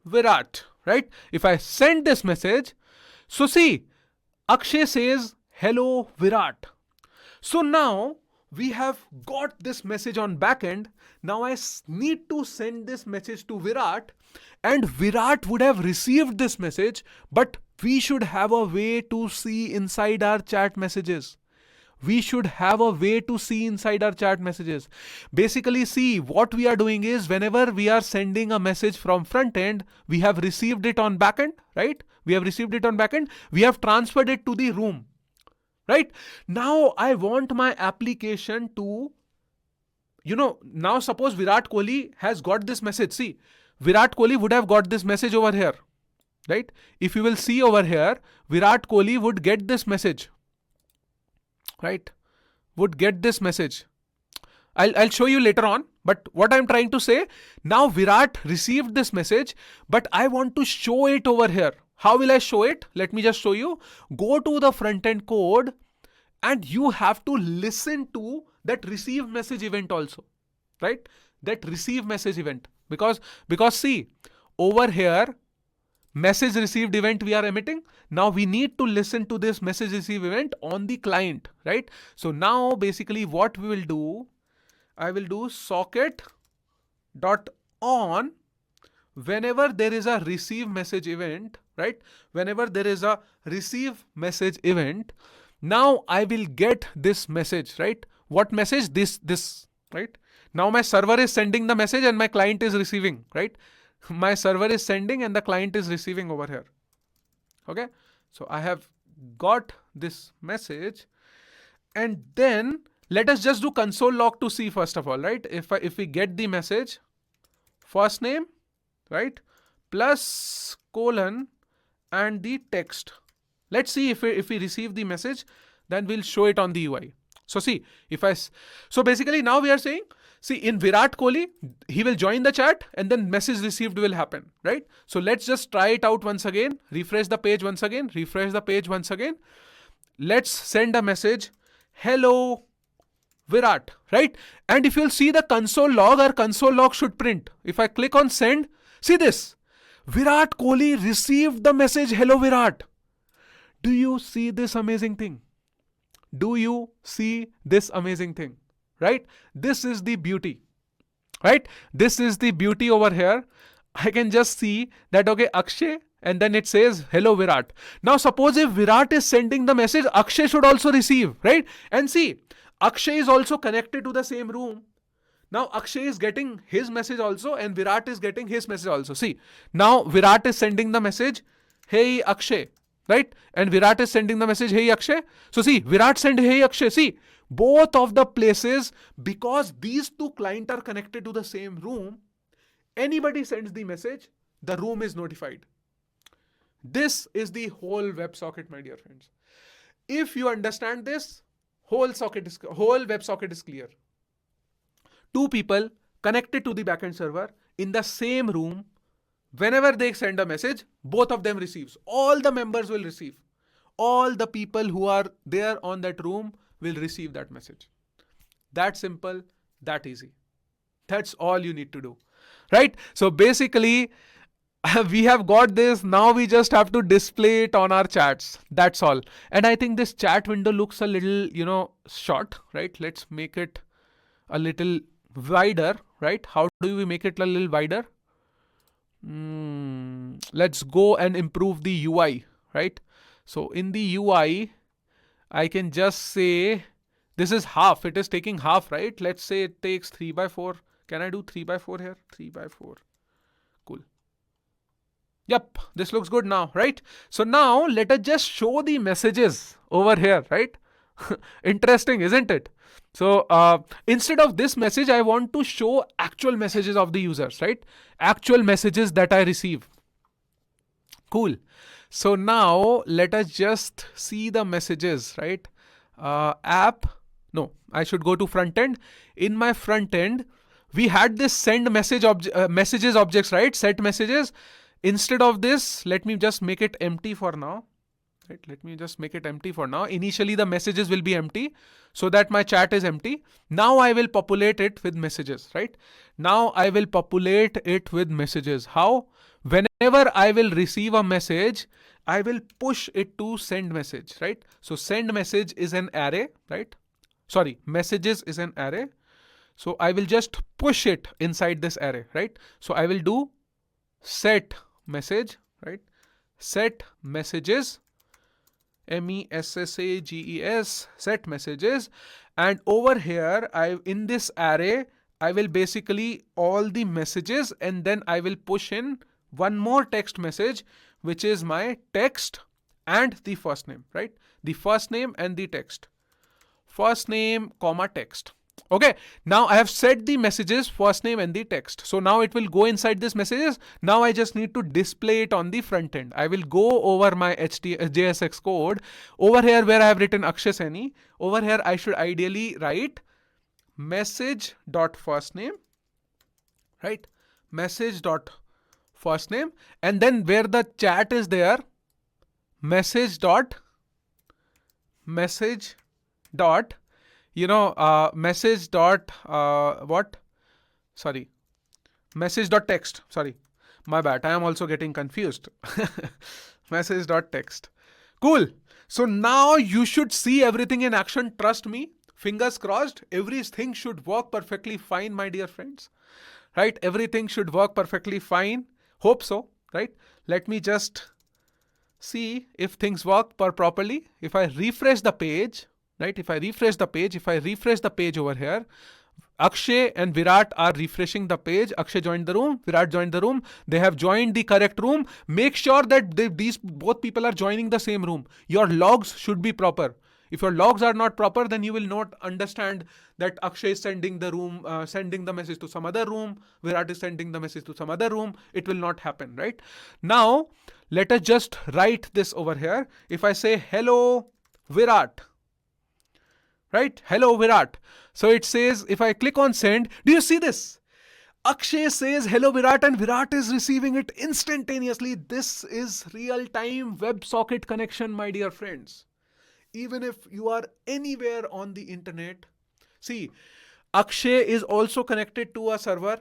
Virat, right? If I send this message, so see, Akshay says hello Virat. So now we have got this message on backend. Now I need to send this message to Virat, and Virat would have received this message, but we should have a way to see inside our chat messages. We should have a way to see inside our chat messages. Basically, see, what we are doing is whenever we are sending a message from front end, we have received it on backend, right? We have received it on backend. We have transferred it to the room. Right? Now I want my application to, now suppose Virat Kohli has got this message. See, Virat Kohli would have got this message over here. Right? If you will see over here, Virat Kohli would get this message. Right? Would get this message. I'll show you later on. But what I'm trying to say, now Virat received this message, but I want to show it over here. How will I show it? Let me just show you. Go to the front end code and you have to listen to that receive message event also, right? That receive message event. Because see, over here, message received event we are emitting. Now we need to listen to this message receive event on the client, right? So now basically what we will do, I will do socket.on whenever there is a receive message event, right? Whenever there is a receive message event, now I will get this message, right? What message? This, right? Now my server is sending the message and my client is receiving, right? My server is sending and the client is receiving over here. Okay. So I have got this message, and then let us just do console log to see first of all, right? If we get the message, first name, right? Plus colon and the text. Let's see if we receive the message, then we'll show it on the UI. So see, so basically now we are saying, see, in Virat Kohli, he will join the chat and then message received will happen, right? So let's just try it out once again. Refresh the page once again. Refresh the page once again. Let's send a message. Hello, Virat, right? And if you'll see the console log, our console log should print. If I click on send, see this. Virat Kohli received the message, hello Virat. Do you see this amazing thing? Do you see this amazing thing? Right? This is the beauty. Right? This is the beauty over here. I can just see that, okay, Akshay, and then it says, hello Virat. Now suppose if Virat is sending the message, Akshay should also receive, right? And see, Akshay is also connected to the same room. Now Akshay is getting his message also and Virat is getting his message also. See, now Virat is sending the message, hey Akshay, right? And Virat is sending the message, hey Akshay. So see, Virat sent hey Akshay. See, both of the places, because these two clients are connected to the same room, anybody sends the message, the room is notified. This is the whole WebSocket, my dear friends. If you understand this, whole WebSocket is clear. Two people connected to the backend server in the same room, whenever they send a message, both of them receives. All the members will receive. All the people who are there on that room will receive that message. That simple, that easy. That's all you need to do, right? So basically, we have got this. Now we just have to display it on our chats. That's all. And I think this chat window looks a little, short, right? Let's make it a little wider, right? How do we make it a little wider? Let's go and improve the UI, right? So in the UI, I can just say this is half. It is taking half, right? Let's say it takes 3/4. Can I do 3/4 here? 3/4. Cool. Yep, this looks good now, right? So now let us just show the messages over here, right? Interesting, isn't it? So instead of this message, I want to show actual messages of the users, right? Actual messages that I receive. Cool. So now let us just see the messages, right? App. No, I should go to front end. In my front end, we had this send message messages objects, right? Set messages. Instead of this, let me just make it empty for now. Right, let me just make it empty for now. Initially, the messages will be empty so that my chat is empty. Now I will populate it with messages, right? Now I will populate it with messages. How? Whenever I will receive a message, I will push it to send message, right? So send message is an array, right? Sorry, messages is an array. So I will just push it inside this array, right? So I will do set message, right? Set messages, MESSAGES, set messages. And over here, in this array, I will basically all the messages, and then I will push in one more text message, which is my text and the first name, right? The first name and the text. First name, comma, text. Okay, now I have set the messages, first name and the text. So now it will go inside this messages. Now I just need to display it on the front end. I will go over my JSX code. Over here where I have written Akshay Saini, over here I should ideally write message dot first name, right? Message dot first name, and then where the chat is there, message dot message dot message dot what? Sorry, message dot text. Sorry, my bad. I am also getting confused. Message dot text. Cool. So now you should see everything in action. Trust me. Fingers crossed. Everything should work perfectly fine, my dear friends. Right? Everything should work perfectly fine. Hope so. Right? Let me just see if things work properly. If I refresh the page, right? If I refresh the page over here, Akshay and Virat are refreshing the page. Akshay joined the room, Virat joined the room. They have joined the correct room. Make sure that these both people are joining the same room. Your logs should be proper. If your logs are not proper, then you will not understand that Akshay is sending the message to some other room. Virat is sending the message to some other room. It will not happen, right? Now, let us just write this over here. If I say hello, Virat, right? Hello, Virat. So it says, if I click on send, do you see this? Akshay says hello Virat and Virat is receiving it instantaneously. This is real-time WebSocket connection, my dear friends. Even if you are anywhere on the internet, see, Akshay is also connected to a server.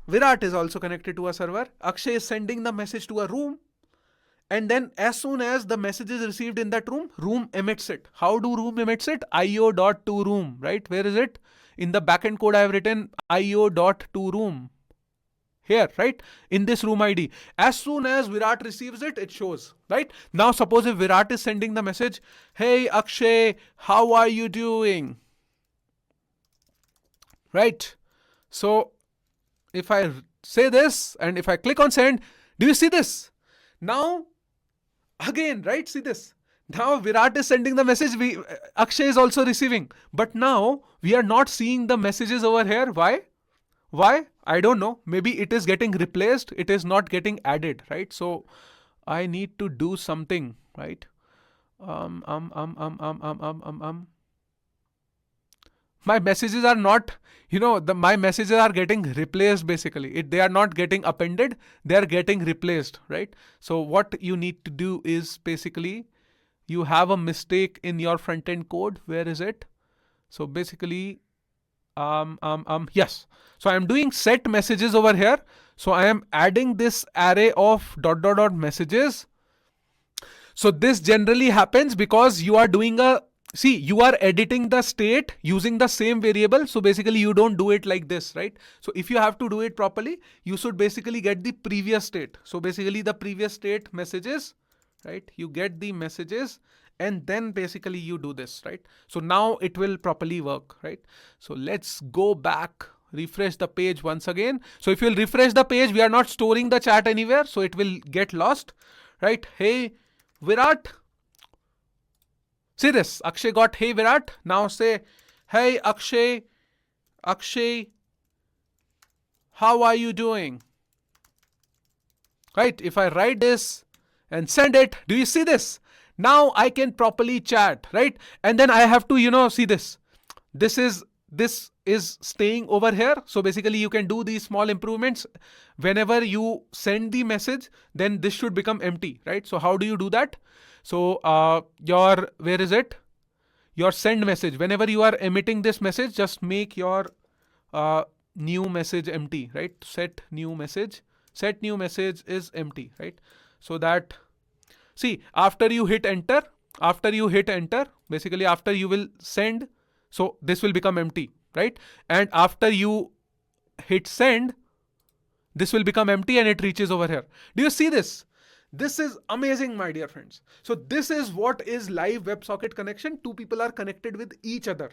Virat is also connected to a server. Akshay is sending the message to a room. And then as soon as the message is received in that room emits it. How do room emits it? io.toRoom, right? Where is it? In the backend code I have written io.toRoom. Here, right? In this room ID. As soon as Virat receives it, it shows, right? Now suppose if Virat is sending the message, hey Akshay, how are you doing? Right? So if I say this and if I click on send, do you see this? Now, again, right? See this. Now Virat is sending the message, Akshay is also receiving. But now we are not seeing the messages over here. Why? Why? I don't know. Maybe it is getting replaced. It is not getting added, right? So I need to do something, right? My messages are not, my messages are getting replaced basically. They are not getting appended. They are getting replaced, right? So what you need to do is basically you have a mistake in your front end code. Where is it? So basically, yes. So I am doing set messages over here. So I am adding this array of ... messages. So this generally happens because you are doing you are editing the state using the same variable. So basically you don't do it like this, right? So if you have to do it properly, you should basically get the previous state. So basically the previous state messages, right? You get the messages and then basically you do this, right? So now it will properly work, right? So let's go back refresh the page once again. So if you'll refresh the page, we are not storing the chat anywhere, so it will get lost, right? Hey Virat. See this, Akshay got hey Virat. Now say, hey Akshay, how are you doing? Right? If I write this and send it, do you see this? Now I can properly chat, right? And then I have to, see this. This is staying over here. So basically you can do these small improvements. Whenever you send the message, then this should become empty, right? So how do you do that? So where is it? Your send message. Whenever you are emitting this message, just make your new message empty, right? Set new message is empty, right? So that, see, after you hit enter, basically after you will send, so this will become empty, right? And after you hit send, this will become empty and it reaches over here. Do you see this? This is amazing, my dear friends. So this is what is live WebSocket connection. Two people are connected with each other.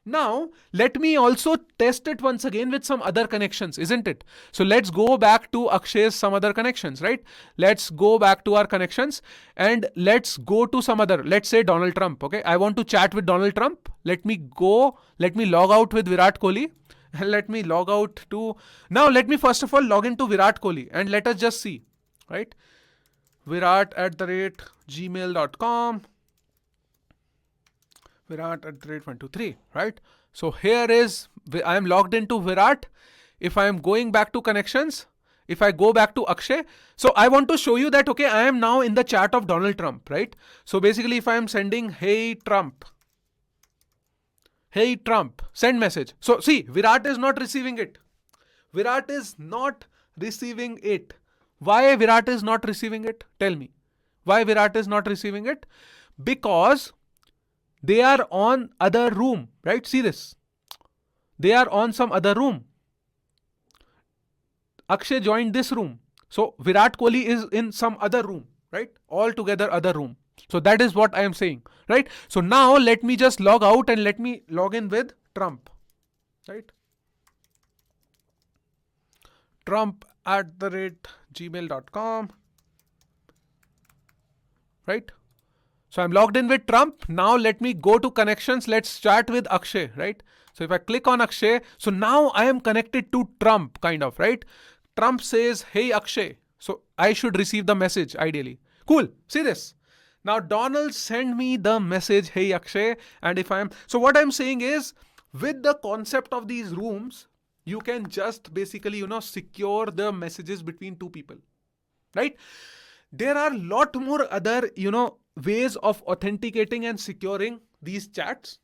Now, let me also test it once again with some other connections, isn't it? So let's go back to Akshay's some other connections, right? Let's go back to our connections and let's go to some other, let's say Donald Trump, okay? I want to chat with Donald Trump. Let me log out with Virat Kohli. And let me log out to, now let me first of all log into Virat Kohli and let us just see, right? Virat@gmail.com. Virat@123, right? So here is, I am logged into Virat. If I am going back to connections, if I go back to Akshay, so I want to show you that, okay, I am now in the chat of Donald Trump, right? So basically if I am sending, hey Trump, send message. So see, Virat is not receiving it. Why Virat is not receiving it? Tell me. Why Virat is not receiving it? Because they are on other room, right? See this. They are on some other room. Akshay joined this room. So Virat Kohli is in some other room, right? All together other room. So that is what I am saying, right? So now let me just log out and let me log in with Trump, right? Trump@gmail.com, right? So I'm logged in with Trump. Now let me go to connections. Let's chat with Akshay, right? So if I click on Akshay, so now I am connected to Trump, kind of, right? Trump says, hey Akshay. So I should receive the message ideally. Cool. See this. Now Donald send me the message, hey Akshay. And so what I'm saying is, with the concept of these rooms, you can just basically, secure the messages between two people, right? There are a lot more other, ways of authenticating and securing these chats.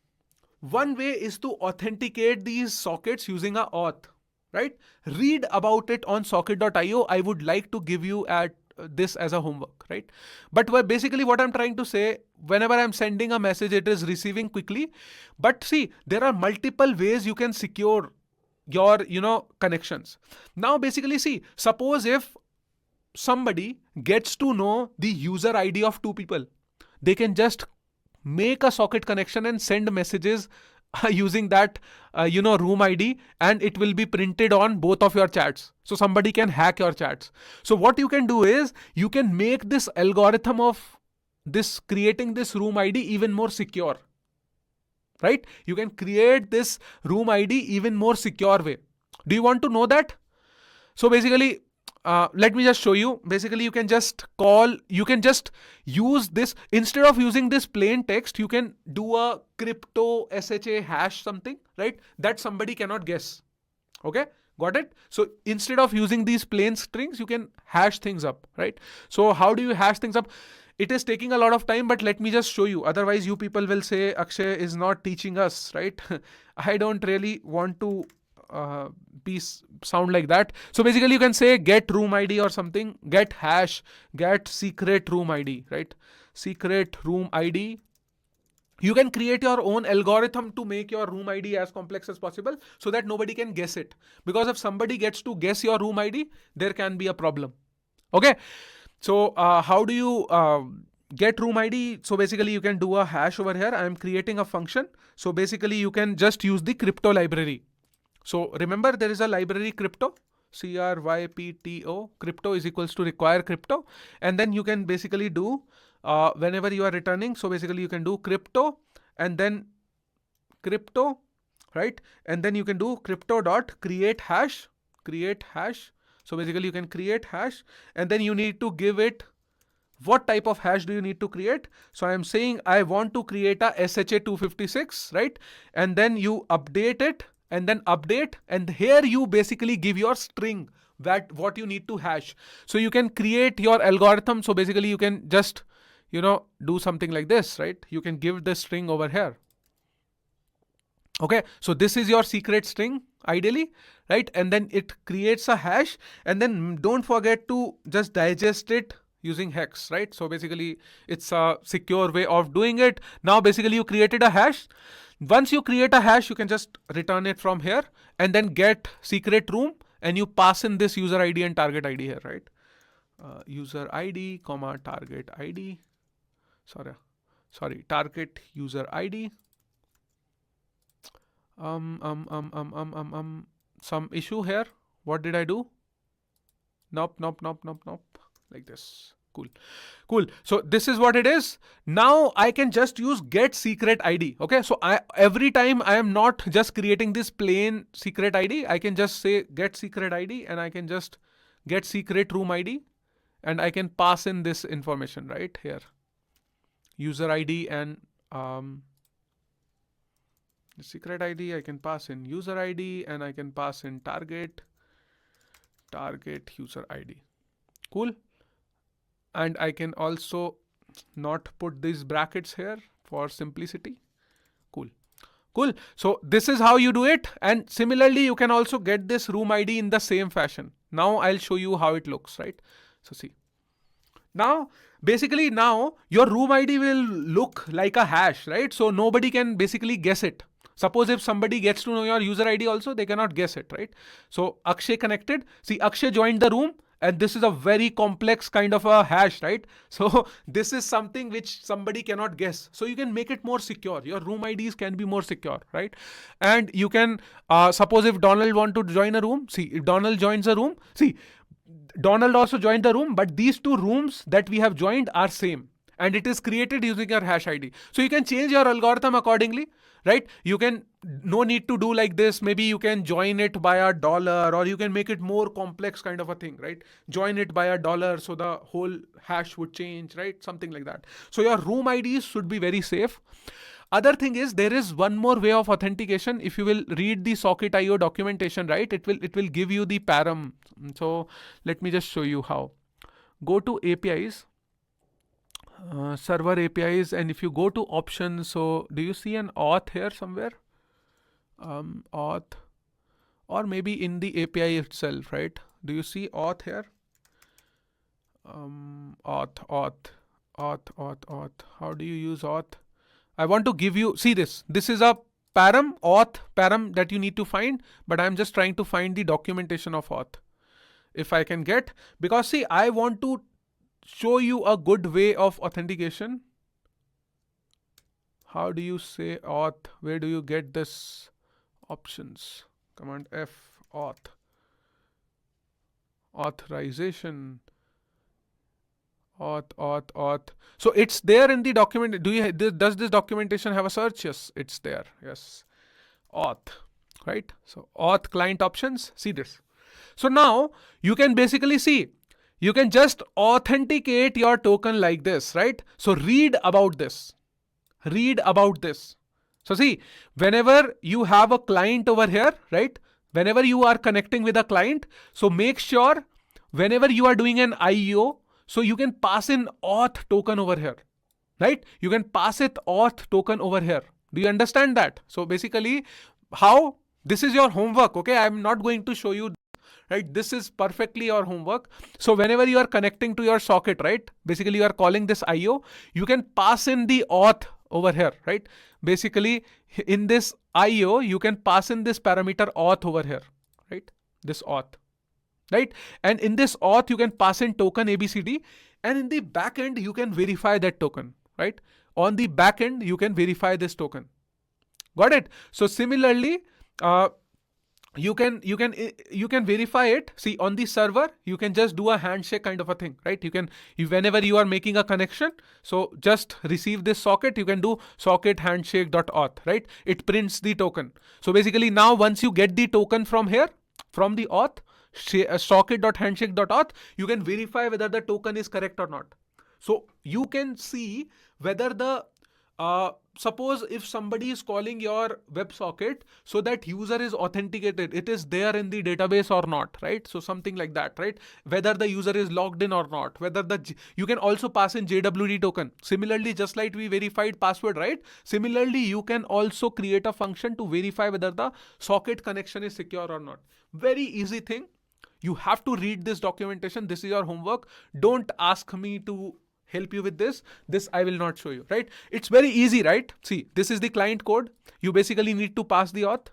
One way is to authenticate these sockets using a auth, right? Read about it on socket.io. I would like to give you this as a homework, right? But basically what I'm trying to say, whenever I'm sending a message, it is receiving quickly. But see, there are multiple ways you can secure your, connections. Now basically see, suppose if somebody gets to know the user ID of two people, they can just make a socket connection and send messages using that, room ID, and it will be printed on both of your chats. So somebody can hack your chats. So what you can do is, you can make this algorithm of creating this room ID even more secure, right? You can create this room ID even more secure way. Do you want to know that? So basically, let me just show you. Basically, you can just use this, instead of using this plain text, you can do a crypto SHA hash something, right? That somebody cannot guess. Okay, got it? So instead of using these plain strings, you can hash things up, right? So how do you hash things up? It is taking a lot of time, but let me just show you. Otherwise, you people will say Akshay is not teaching us, right? I don't really want to sound like that. So basically you can say get room ID or something, get hash, get secret room ID, right? Secret room ID. You can create your own algorithm to make your room ID as complex as possible so that nobody can guess it. Because if somebody gets to guess your room ID, there can be a problem. Okay. So how do you get room ID? So basically you can do a hash over here. I am creating a function. So basically you can just use the crypto library. So remember, there is a library crypto, CRYPTO, crypto is equals to require crypto. And then you can basically do, whenever you are returning, so basically you can do crypto and then crypto, right? And then you can do crypto dot create hash. So basically you can create hash, and then you need to give it what type of hash do you need to create. So I am saying I want to create a SHA-256, right? And then you update it, and then update, and here you basically give your string that what you need to hash. So you can create your algorithm. So basically you can just, do something like this, right? You can give the string over here. Okay, so this is your secret string ideally, right? And then it creates a hash, and then don't forget to just digest it using hex, right? So basically it's a secure way of doing it. Now basically you created a hash. Once you create a hash, you can just return it from here and then get secret room, and you pass in this user ID and target ID here, right? User ID comma target ID. Sorry, target user ID. Some issue here. What did I do? Nope. Like this. Cool. So this is what it is. Now I can just use get secret ID. Okay. So every time I am not just creating this plain secret ID, I can just say get secret ID, and I can just get secret room ID, and I can pass in this information right here. User ID and the secret ID, I can pass in user ID, and I can pass in target user ID. Cool. And I can also not put these brackets here for simplicity. Cool. So this is how you do it. And similarly, you can also get this room ID in the same fashion. Now I'll show you how it looks, right? So see. Now, basically now your room ID will look like a hash, right? So nobody can basically guess it. Suppose if somebody gets to know your user ID also, they cannot guess it, right? So Akshay connected. See, Akshay joined the room, and this is a very complex kind of a hash, right? So this is something which somebody cannot guess. So you can make it more secure. Your room IDs can be more secure, right? And you can, suppose if Donald want to join a room, see, if Donald joins a room, see, Donald also joined the room, but these two rooms that we have joined are same, and it is created using your hash ID. So you can change your algorithm accordingly, right? You can, no need to do like this. Maybe you can join it by $1, or you can make it more complex kind of a thing, right? Join it by $1, so the whole hash would change, right? Something like that. So your room IDs should be very safe. Other thing is, there is one more way of authentication. If you will read the Socket.io documentation, right, it will give you the param. So let me just show you how. Go to APIs, server APIs, and if you go to options, so do you see an auth here somewhere? Auth, or maybe in the API itself, right? Do you see auth here? Auth. How do you use auth? I want to give you, see this. This is a auth param that you need to find, but I'm just trying to find the documentation of auth. If I can get, because see, I want to show you a good way of authentication. How do you say auth? Where do you get this options? Command F, auth. Authorization. Auth. So it's there in the document. Does this documentation have a search? Yes, it's there. Yes. Auth, right? So auth client options, see this. So now you can basically see, you can just authenticate your token like this, right? So read about this. So see, whenever you have a client over here, right? Whenever you are connecting with a client, so make sure whenever you are doing an IO, so you can pass in auth token over here, right? You can pass it auth token over here. Do you understand that? So basically, how? This is your homework, okay? I'm not going to show you, right? This is perfectly your homework. So whenever you are connecting to your socket, right? Basically, you are calling this IO. You can pass in the auth over here, right? Basically, in this IO, you can pass in this parameter auth over here, right? This auth. Right? And in this auth, you can pass in token ABCD, and in the backend, you can verify that token, right? On the backend, you can verify this token. Got it? So similarly, you can verify it. See, on the server you can just do a handshake kind of a thing, right? Whenever you are making a connection, so just receive this socket, you can do socket handshake.auth, right? It prints the token. So basically now once you get the token from here, from the auth socket.handshake.auth, you can verify whether the token is correct or not. So you can see whether the suppose if somebody is calling your WebSocket, so that user is authenticated, it is there in the database or not, right? So something like that, right? Whether the user is logged in or not, whether you can also pass in JWT token. Similarly, just like we verified password, right? Similarly, you can also create a function to verify whether the socket connection is secure or not. Very easy thing. You have to read this documentation. This is your homework. Don't ask me to help you with this I will not show you, right? It's very easy, right? See, this is the client code. You basically need to pass the auth.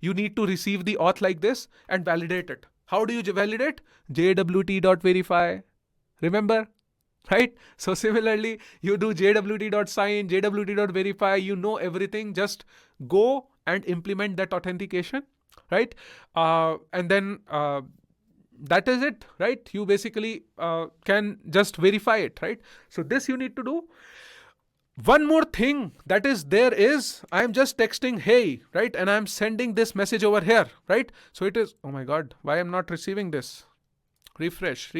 You need to receive the auth like this and validate it. How do you validate? jwt.verify. Remember, right? So similarly, you do jwt.sign, jwt.verify, you know everything. Just go and implement that authentication, right? And then that is it, right? You basically can just verify it, right? So this you need to do. One more thing that is there is, I'm just texting hey, right? And I'm sending this message over here, right? So it is, oh my God, why I'm not receiving this? Refresh.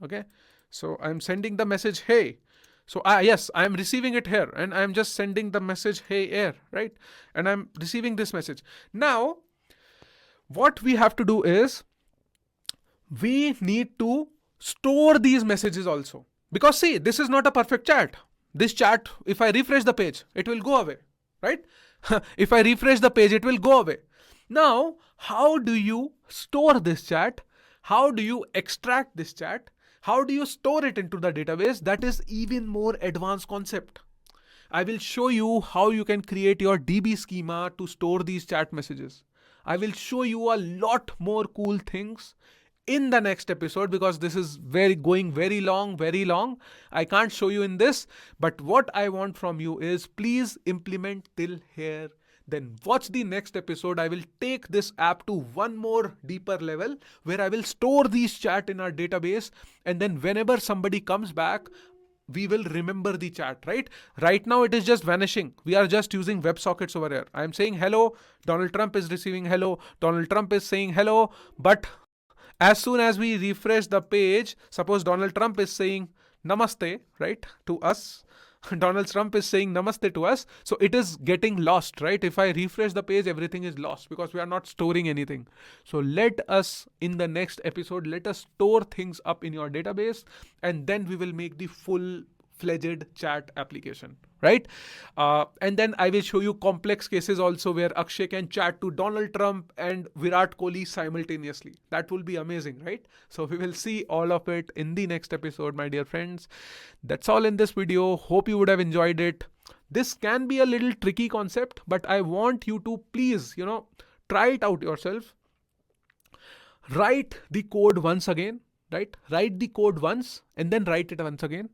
Okay. So I'm sending the message hey. So yes, I'm receiving it here, and I'm just sending the message hey air, right? And I'm receiving this message. Now, what we have to do is, we need to store these messages also. Because see, this is not a perfect chat. This chat, if I refresh the page, it will go away, right? If I refresh the page, it will go away. Now, how do you store this chat? How do you extract this chat? How do you store it into the database? That is even more advanced concept. I will show you how you can create your DB schema to store these chat messages. I will show you a lot more cool things in the next episode, because this is going very long. I can't show you in this, but what I want from you is, please implement till here, then watch the next episode. I will take this app to one more deeper level, where I will store these chat in our database, and then whenever somebody comes back, we will remember the chat, right? Right now it is just vanishing. We are just using WebSockets over here. I'm saying hello, Donald Trump is receiving hello, Donald Trump is saying hello, but as soon as we refresh the page, suppose Donald Trump is saying namaste, right, to us. Donald Trump is saying namaste to us. So it is getting lost, right? If I refresh the page, everything is lost because we are not storing anything. So let us, in the next episode, let us store things up in your database, and then we will make the full-fledged chat application, right? And then I will show you complex cases also, where Akshay can chat to Donald Trump and Virat Kohli simultaneously. That will be amazing, right? So we will see all of it in the next episode, my dear friends. That's all in this video. Hope you would have enjoyed it. This can be a little tricky concept, but I want you to please, try it out yourself. Write the code once again, right? Write the code once and then write it once again.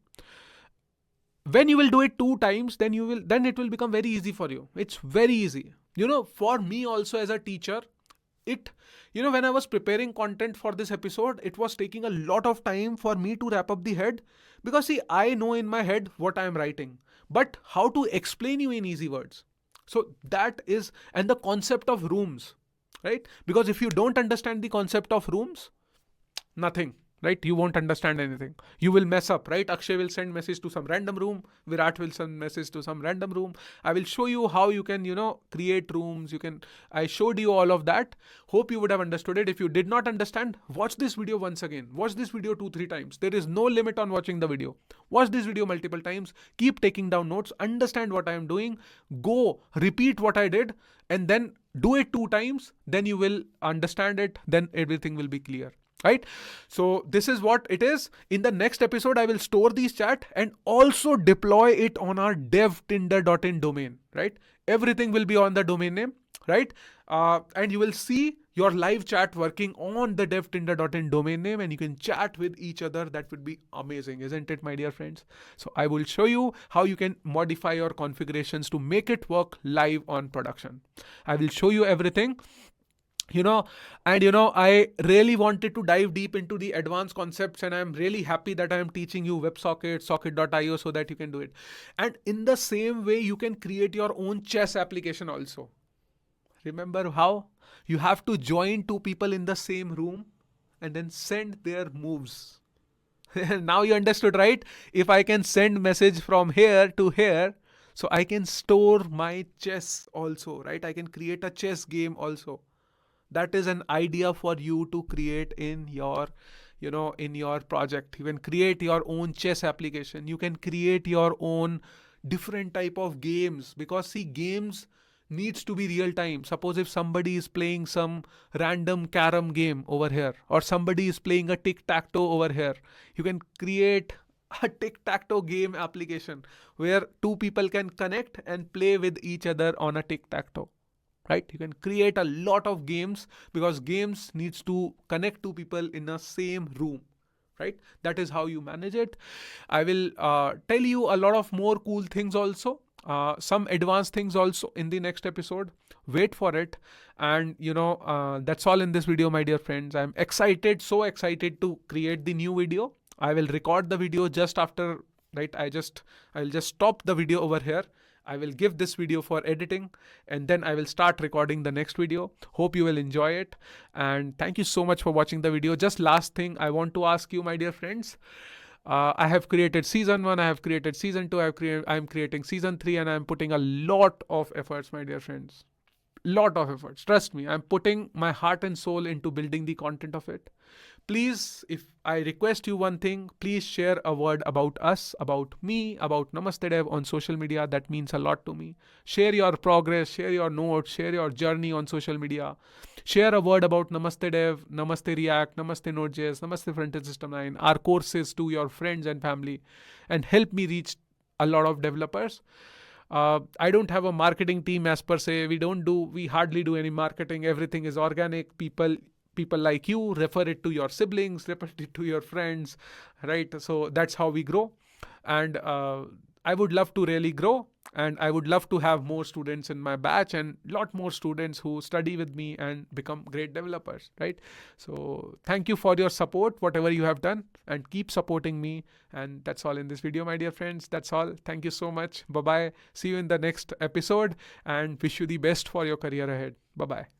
When you will do it 2 times, then it will become very easy for you. It's very easy. For me also as a teacher, when I was preparing content for this episode, it was taking a lot of time for me to wrap up the head, because see, I know in my head what I am writing, but how to explain you in easy words. So that is, and the concept of rooms, right? Because if you don't understand the concept of rooms, nothing. Right? You won't understand anything. You will mess up, right? Akshay will send message to some random room. Virat will send message to some random room. I will show you how you can, create rooms. I showed you all of that. Hope you would have understood it. If you did not understand, watch this video once again. Watch this video 2-3 times. There is no limit on watching the video. Watch this video multiple times. Keep taking down notes. Understand what I am doing. Go repeat what I did, and then do it 2 times. Then you will understand it. Then everything will be clear. Right? So this is what it is. In the next episode, I will store these chat and also deploy it on our devtinder.in domain, right? Everything will be on the domain name, right? And you will see your live chat working on the devtinder.in domain name, and you can chat with each other. That would be amazing, isn't it, my dear friends? So I will show you how you can modify your configurations to make it work live on production. I will show you everything. you know I really wanted to dive deep into the advanced concepts, and I'm really happy that I'm teaching you WebSocket, socket.io, so that you can do it. And in the same way, you can create your own chess application also. Remember how you have to join two people in the same room and then send their moves. Now you understood, right? If I can send message from here to here, so I can store my chess also, right? I can create a chess game also. That is an idea for you to create in your in your project. You can create your own chess application, you can create your own different type of games, because see, games needs to be real time. Suppose if somebody is playing some random carom game over here, or somebody is playing a tic-tac-toe over here, you can create a tic-tac-toe game application where two people can connect and play with each other on a tic-tac-toe, right? You can create a lot of games, because games needs to connect two people in a same room, right? That is how you manage it. I will tell you a lot of more cool things also, some advanced things also in the next episode. Wait for it. And that's all in this video, my dear friends. I'm excited, so excited to create the new video. I will record the video just after, right? I'll just stop the video over here. I will give this video for editing, and then I will start recording the next video. Hope you will enjoy it. And thank you so much for watching the video. Just last thing I want to ask you, my dear friends. I have created season 1, I have created season 2, I'm creating season 3, and I'm putting a lot of efforts, my dear friends. Lot of efforts. Trust me, I'm putting my heart and soul into building the content of it. Please, if I request you one thing, please share a word about us, about me, about Namaste Dev on social media. That means a lot to me. Share your progress, share your notes, share your journey on social media. Share a word about Namaste Dev, Namaste React, Namaste Node.js, Namaste Frontend System 9, our courses to your friends and family, and help me reach a lot of developers. I don't have a marketing team as per se. We hardly do any marketing. Everything is organic. People like you, refer it to your siblings, refer it to your friends, right? So that's how we grow. And I would love to really grow, and I would love to have more students in my batch, and lot more students who study with me and become great developers, right? So thank you for your support, whatever you have done, and keep supporting me. And that's all in this video, my dear friends. That's all. Thank you so much. Bye bye. See you in the next episode, and wish you the best for your career ahead. Bye bye.